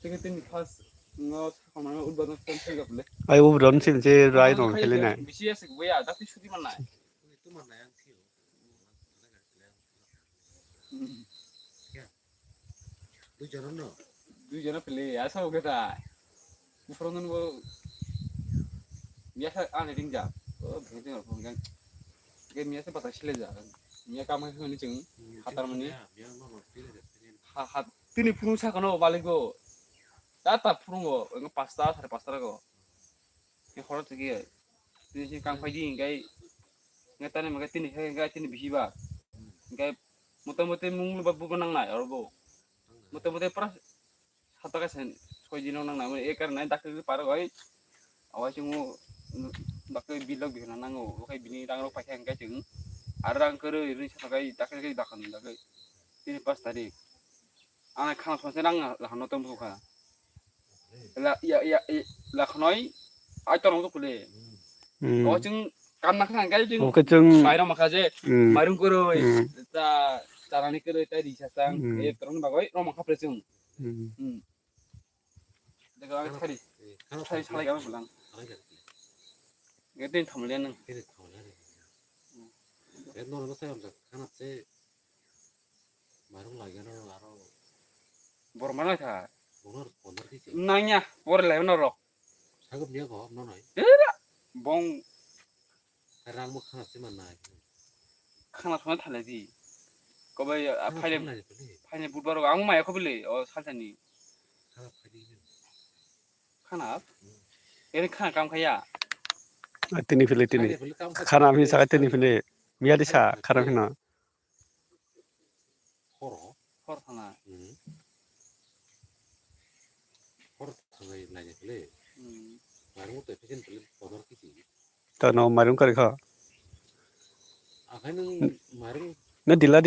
Cái tin pass ngó không mà nó út bận phân xây gặp lấy. ai u đón xin chơi rai rồi cái này Bisi sih gue ya, tapi sudah mana? Itu mana yang sih? Tujuan pilih ya, so kita. Perundun gua biasa aneh tinggal. Begitu nggak pun kan. Game biasa patah sila jalan. Nia kamu itu ni ceng, hatar mana? Hat, tini pun saya kena balik go. Tata pun go, enggak pasta, hari pasta go. Yang kalau tergiya, tini sih kang pagi enggak, enggak tanya enggak tini bisi ba, enggak muter-muter mung babu menang naik, orang go. Muter-muter pernah hatta kasen, kau jinong nang nama, karena tak kerja parah goi, awak cuma tak bilang bilang nang go, kayak bini nang lo pakai enggak ceng. Arang kere ini sebagai tak kerja dakan, ini pas tadi. Anak kan semasa nang lah nonton buka. Lah lah kanoi, ai tahu nonton boleh. Kau ceng kan nak kan enggak ceng. cái chân Main sama kaje, main kero, ta cara ni kero tadi sasang, terus bagai, rumah kapal ceng. 내가 차리 차리 가면 불랑. 이거 된 탐을내는. 너는 사람들 하나째 말은 라이가는 알아. 뭐라 말아 다. 오늘 디지. 나냐 뭐라 레오너로. 사급 내가 너는 봉 사랑 뭐 하나쯤만 나. 하나 손에 탈래지. 거기 파이네 나지. 파이네 부바로 아무마야 거빌리 살자니. 하나 파지. 하나. 얘는 하나 감 가야. tini file tini khana mi sa tini file miya di sa khana fina 호로. 허로 하나. 호로 상에 나지. 그래. 말은 것도 에피센 들리 오늘 디지. ta no marum kare kha 아까는 말은 na dila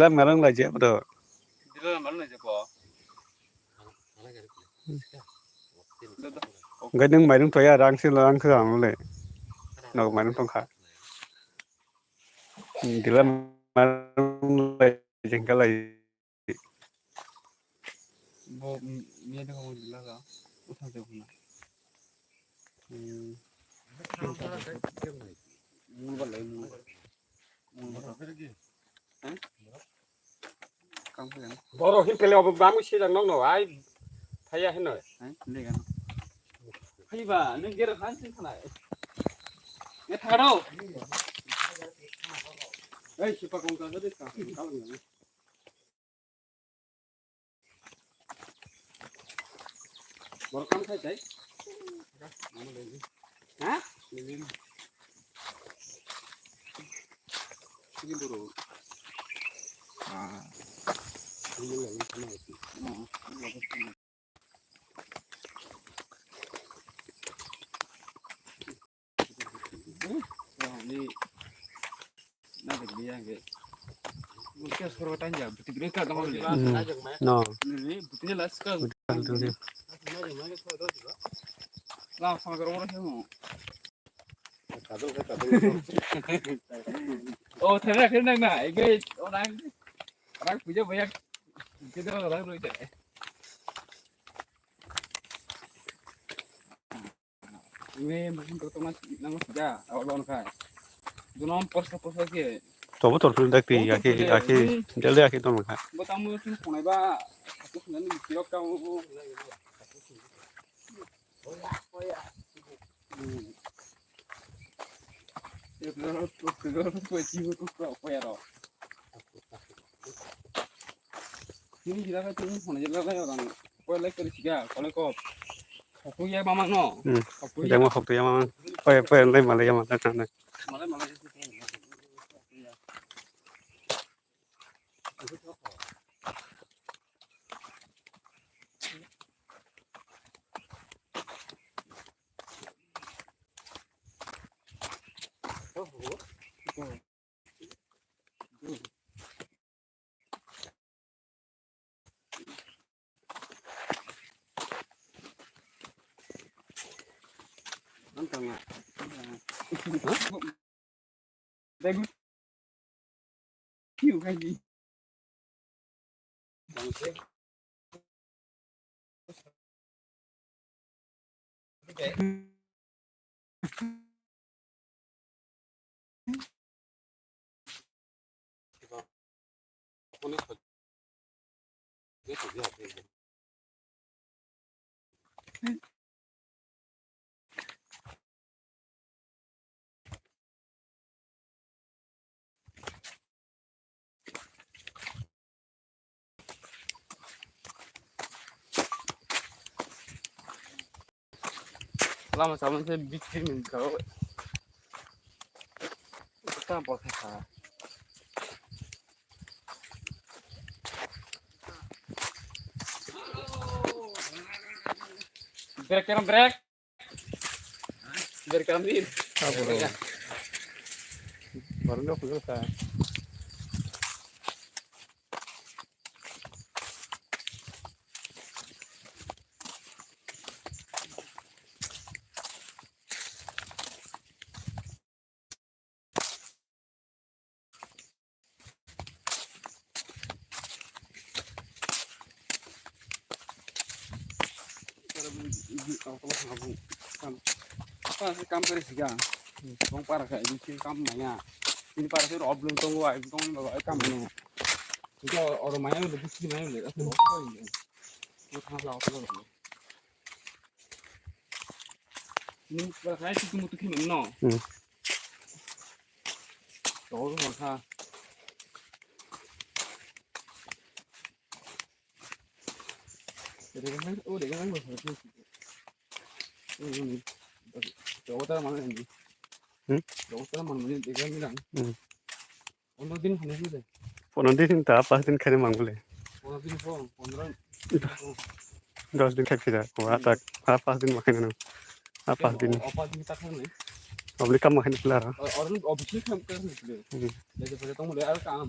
marang la je bodo 이러면 말은 이제 뭐. 알아가. ngai nang marum to ya rang kha am le no marum tong kha dila marang la jengkal la 뭐 미안해가 뭐 일라가 못한 되구나. 물 발래 물. 응? 깡패야. Boro hin pele ob bamu sida nong no ai thaya hin no. 응? 내가. 하이바, 너 걔를 한신 타나. 내 타가로. 에이, 시파 공간 어디 있까? Boro kam thay tay. Hả? Sige boro. Ah. Ini lagi sama itu. Ini nanti dia ke. Mungkin suruh tanya, betul mereka kamu beli. no Ini buktinya lah sekarang. Lah sama orang semua. Oh, ternyata kena nak. Ini orang punya banyak. Kita orang itu. Ini mungkin ketemu nang saja. Awal kan. Dunam post ke. to bo tor fil dak ti aki del aki to kha Buat tamu tu punai ba. Aku sebenarnya mikir kamu. Ya terus pues jiwa tu apa ya roh. Ini kita kan tu punai jelas lah orang. Kau lek kerja juga. Kalau kau aku ya mama no. Aku ya jang ma khok to ya ma pe le ma le ya ma ta na malah malah. Nonton bagus. Kiu kaji. Lama sama saya bikin kalau kita proses. Break kan break. Break kan din. baru no fil kha apa sih kamu kerja juga bang parah kayak ini kamu nanya ini parah sih rob belum tunggu aja tunggu bawa kamu nanya itu orang main udah busuk main udah aku apa ini lu kan laut lu ini parah kayak sih kamu tuh gimana no tahu lu masa jadi kan oh deh kan bahasa itu ini jauh tak mana ini jauh tak mana ini dia bilang untuk din mana sih deh 15 দিন তা 5 দিন খাইলে মাংবলে untuk din so 15 10 দিন খাইছে ও আতা 5 দিন মাখাই না 5 দিন apa din tak kan nih অবলি কাম মাখাই দিলা আর orang obviously kan kan nih jadi pada tunggu deh kam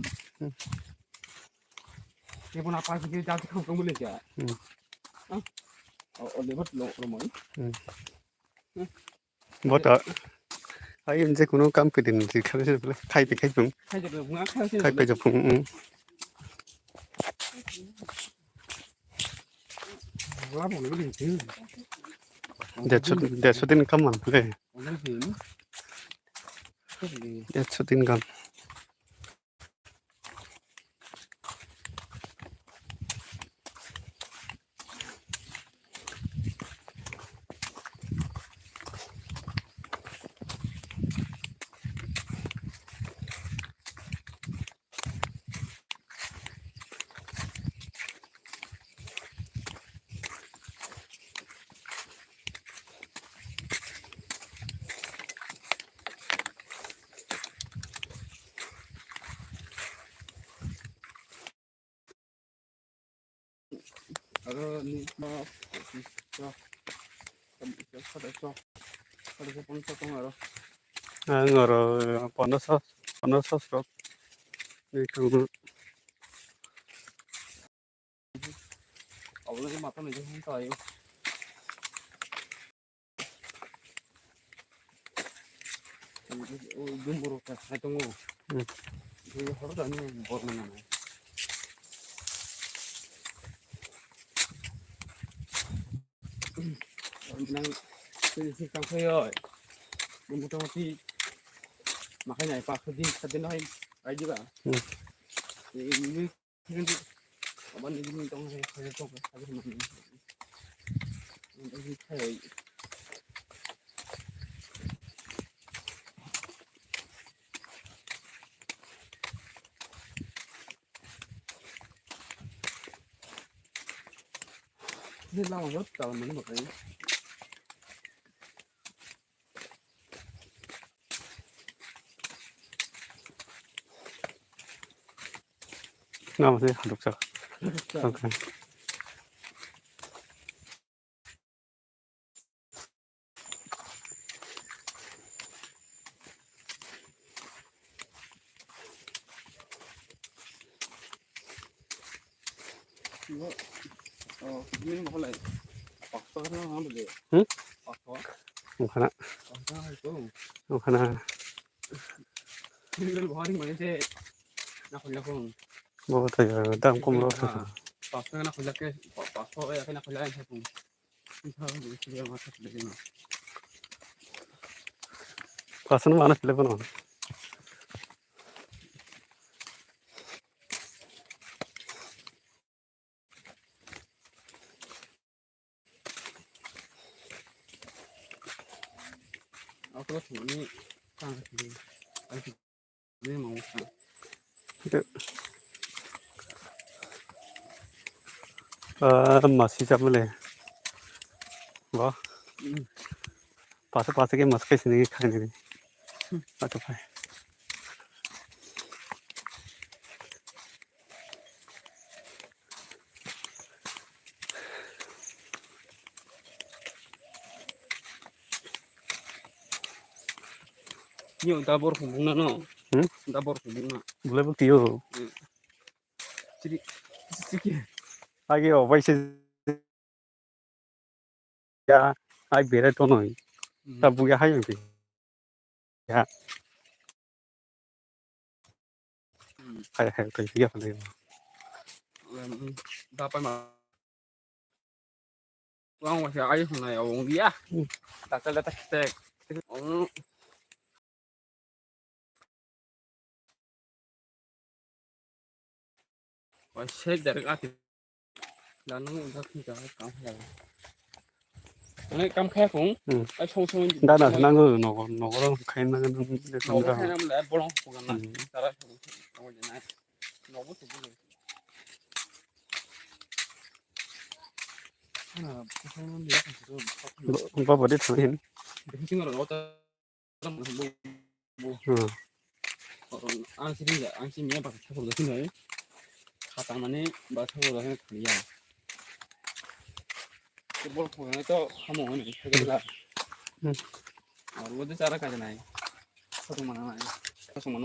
dia pun apa sih jadi kamu tunggu deh ya oh lewat lo mau বহুত I যে কোনো কাম করে দিন যে খাবে বলে খাইবে খাইবুম kayak jadi bunga kayak sih খাইবে যখন lah mau lebih sih 150 দিন কাম মানলে orang sih 150 দিন কাম ada nih maaf so pada so pada saya pun satu ngaruh আঙর 1500 stock একটু awalnya sih makan aja kan tahu belum buruk ya saya tunggu jadi harus ada nih buat mana nang si kang saya motomoti makanya pak kedin lain aja juga ini apa nih ini tong saya tong ada mana ini kayak ini lama banget kalau mana makanya 나머지 한독자 오케이 이거 ini mau lah paksa kan apa deh paksa 오카나 paksa itu 오카나 ini lu hari mana sih nak kuliah pun 뭐 더요 다음 꿈으로 paksa nak kuliah ke paksa ya kan kuliah yang saya pun bisa dia masuk lagi nah 가서는 많아 빌려보는 aku tuh ini kan ini mau kan 맛이 잡을래 뭐 바삭바삭하게 맛있게 있으니 가능해 아주 봐 nhiều ta bor hubungan no ta bor hubungan mulai bukti요 jadi sedikit 아기 어바이스 야 아이 베레 또 너이 다 부게 하영 야 hay thì cái phần này ta phải mà Uang masih aja sana ya uang dia. Tak lihat tak. Masih dari hati. Dan udah kita kamu ya. Ini kamu kayak pun. Song. 나나 나는 너거랑 가인 나는 데 너무 상가 사람을 내 보러 보거나. 따라 하고 있잖아. 너무 좋고. 하나 사람은 내가 좀 뭐 버리 터인 생각을 어떤 뭐 안심이야 봐 차고 생각을 가다만에 맞춰서 해 그냥 뭘 보면 또 하면 해결라 모두 따라가잖아요 소송만 하나 소송만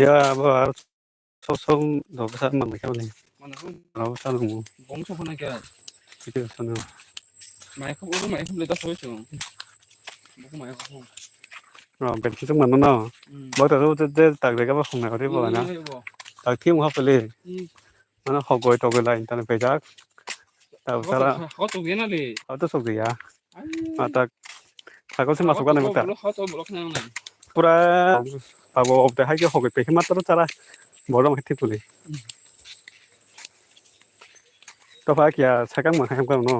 야 뭐 소송 너 사람만 해오네 만나서 너 사는 뭐 멈춰 보는 게 이게 저는 마이크 오고 마이크 불러다 소리죠 뭐고 마이크เป็นที่ต้องมันเนาะบอกแต่รู้จะตักเลยก็ว่าคงไหนเขาได้บอกนะตักที่มึงเข้าไปเลยมันเขาโกยตัวกันไรตอนไปจากแต่สาระ 그것도 옛날에 เขาต้องสุกยาตักตักก็สมัครสุกันเลยมั้งแต่ 그것도 그냥 pura pago opte hai ke hoge pe himat ro chara boro ma thi puli to fa kya sakang ma ham ka no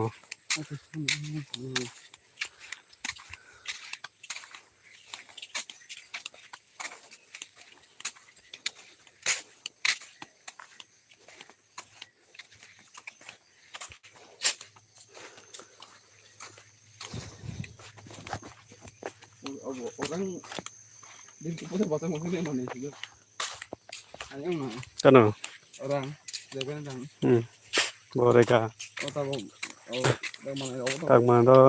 orang di pusat batang maksudnya mana juga ayo mah kana orang jaga nang bore ka oh tahu oh dari mana oh tahu tak ma do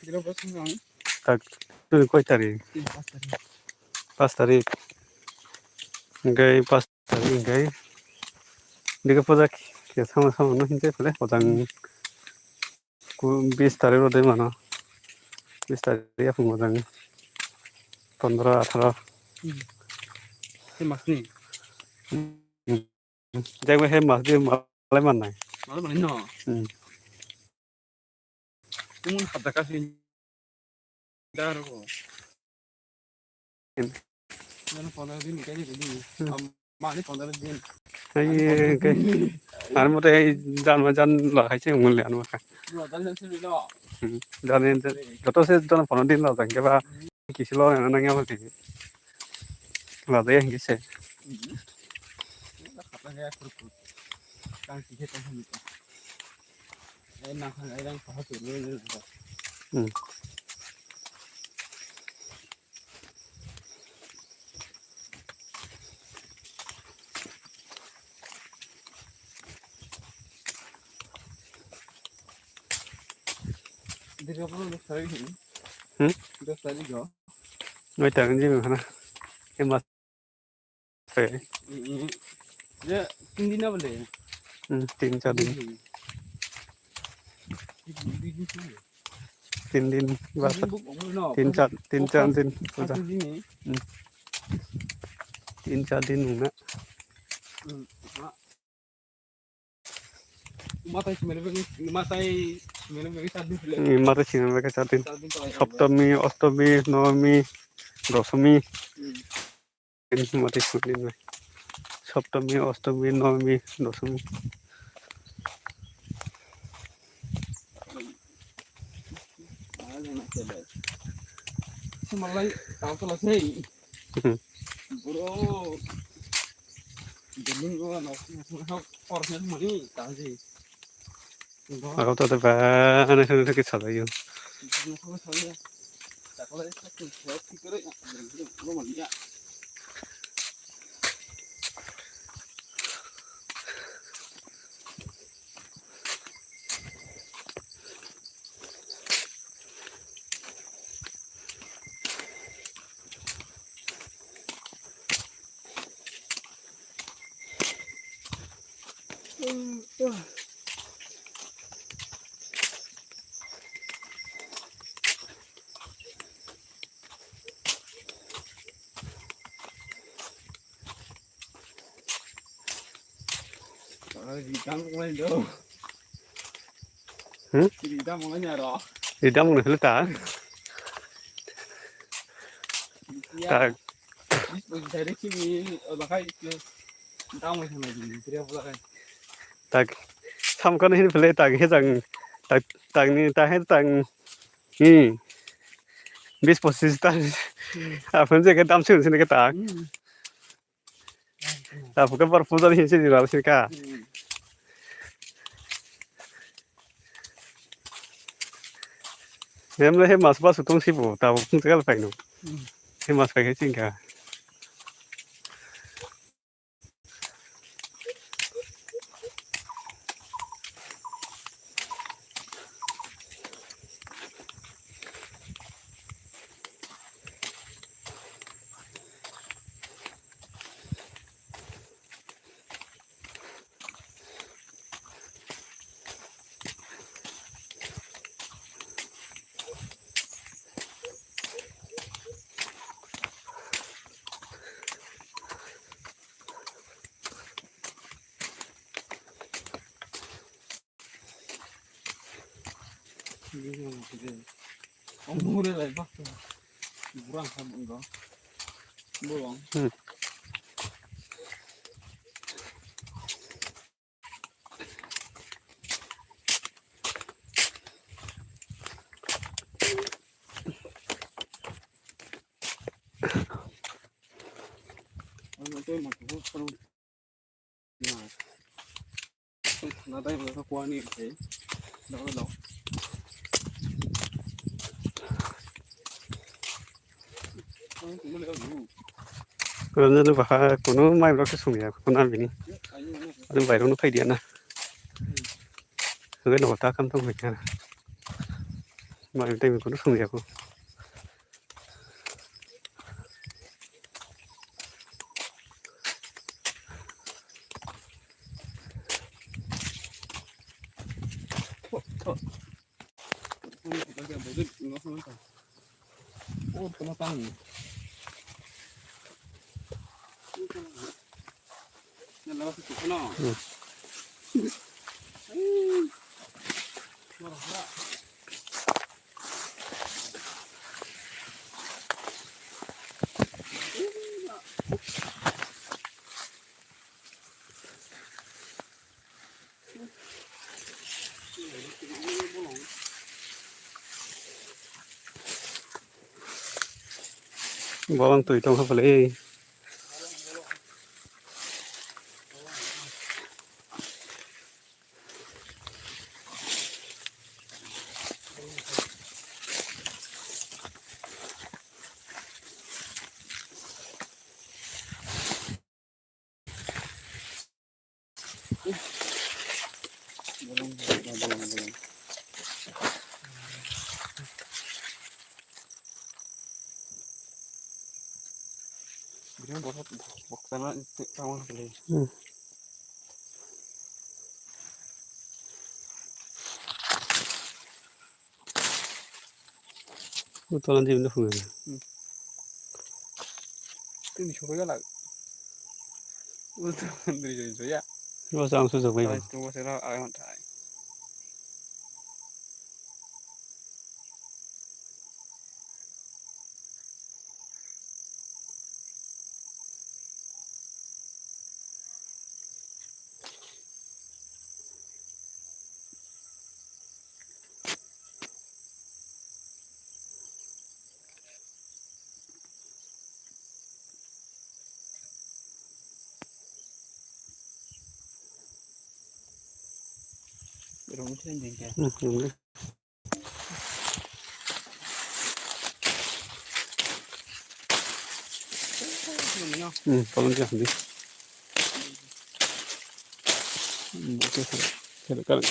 kira pas nang tak tu ko tari pas tari ngai pas tari ngai diga puja ke sama sama no hinte pule potang ku 20 tari ro de mana 20 tari ya potang 15 18 si mas ni jangan he mas dia malai mana malu mana no cuma kata kasih dar ko jangan pada din kayaknya begini mana pada din ai cái anh một cái dàn mà dàn là hay chơi một liền mà dua dan sini no dàn nên cái đó sẽ dàn phần din là dàn cái ba kỳ sĩ lo này nó nghe một tí là đấy anh cái sẽ kata saya kurut kan sih kita hamil enak kan enak apa tuh Dia apa lu sekali ini? Udah sekali jo. nói tiếng gì mà hả em mà phải Dia tinggi na boleh. tin cho din tin din và tin cho din tin cho din nữa Matai sembilan bagi satu boleh. মাতে cinema কে চার দিন সপ্তমী অষ্টমী নবমী দশমী মাতে দিন সপ্তমী অষ্টমী নবমী Dashami Semalai tahu selesai. Bro. Jadi gua nak orangnya semua ni tahu sih. aku tuh ada banyak yang kita salah ya Kalau di kampung lain dong. Jadi kita mau nyarok. Di dalam mana letak? Ya. Dari sini bahkan itu tahu macam mana jadi dia pula kan. Tak samkan ini boleh tak hejang tak ni tak hejang ni 20 posisi tak apa sih kita ambil sini kita tak bukan perputaran ini sih di dalam sini kah em lấy mas pas utong si bu tao không thấy phải no mas phải cái gì cả Ông mua đây lại bắt kurang sama enggak bolong tôi mà cũng không là đây vừa qua niệm thế đó là đâu cũng lấy đủ 그러면 너 봐, 그는 많이 그렇게 숨이야. 그는 비니. 아니 바이로는 파이디야나. 그게 너 다 감동 그냥. 많이 때문에 그는 숨이야고. ô nó tăng nên là cái nó Bawang tuh itu apa boleh. 그냥 뭐 먹다나 상황 그래 Itu nanti udah full. 근데 저거가 나 무슨 분들이 저야 Itu langsung coba 아 itu. 저거 제가 아이한테 이런 트렌드인 게 Đúng. 그러면요 Kalau dia nanti. Oke, sekarang.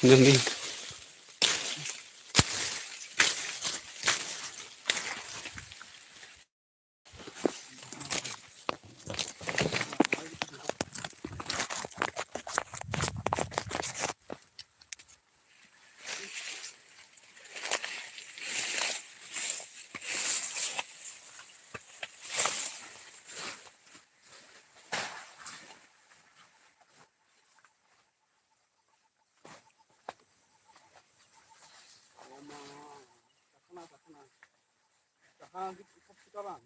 Nanti. हाँ kita bang.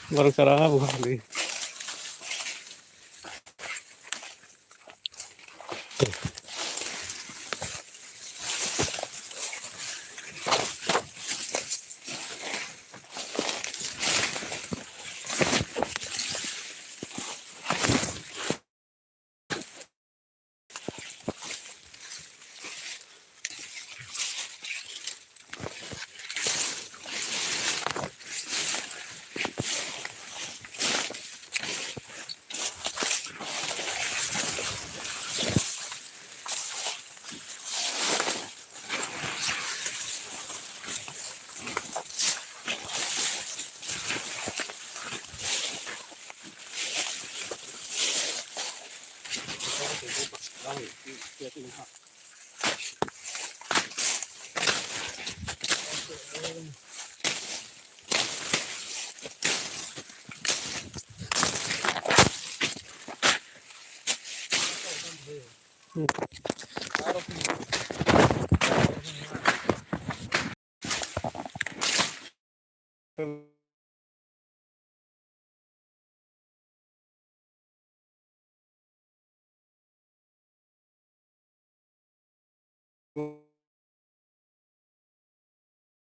Barang cara bukan nih.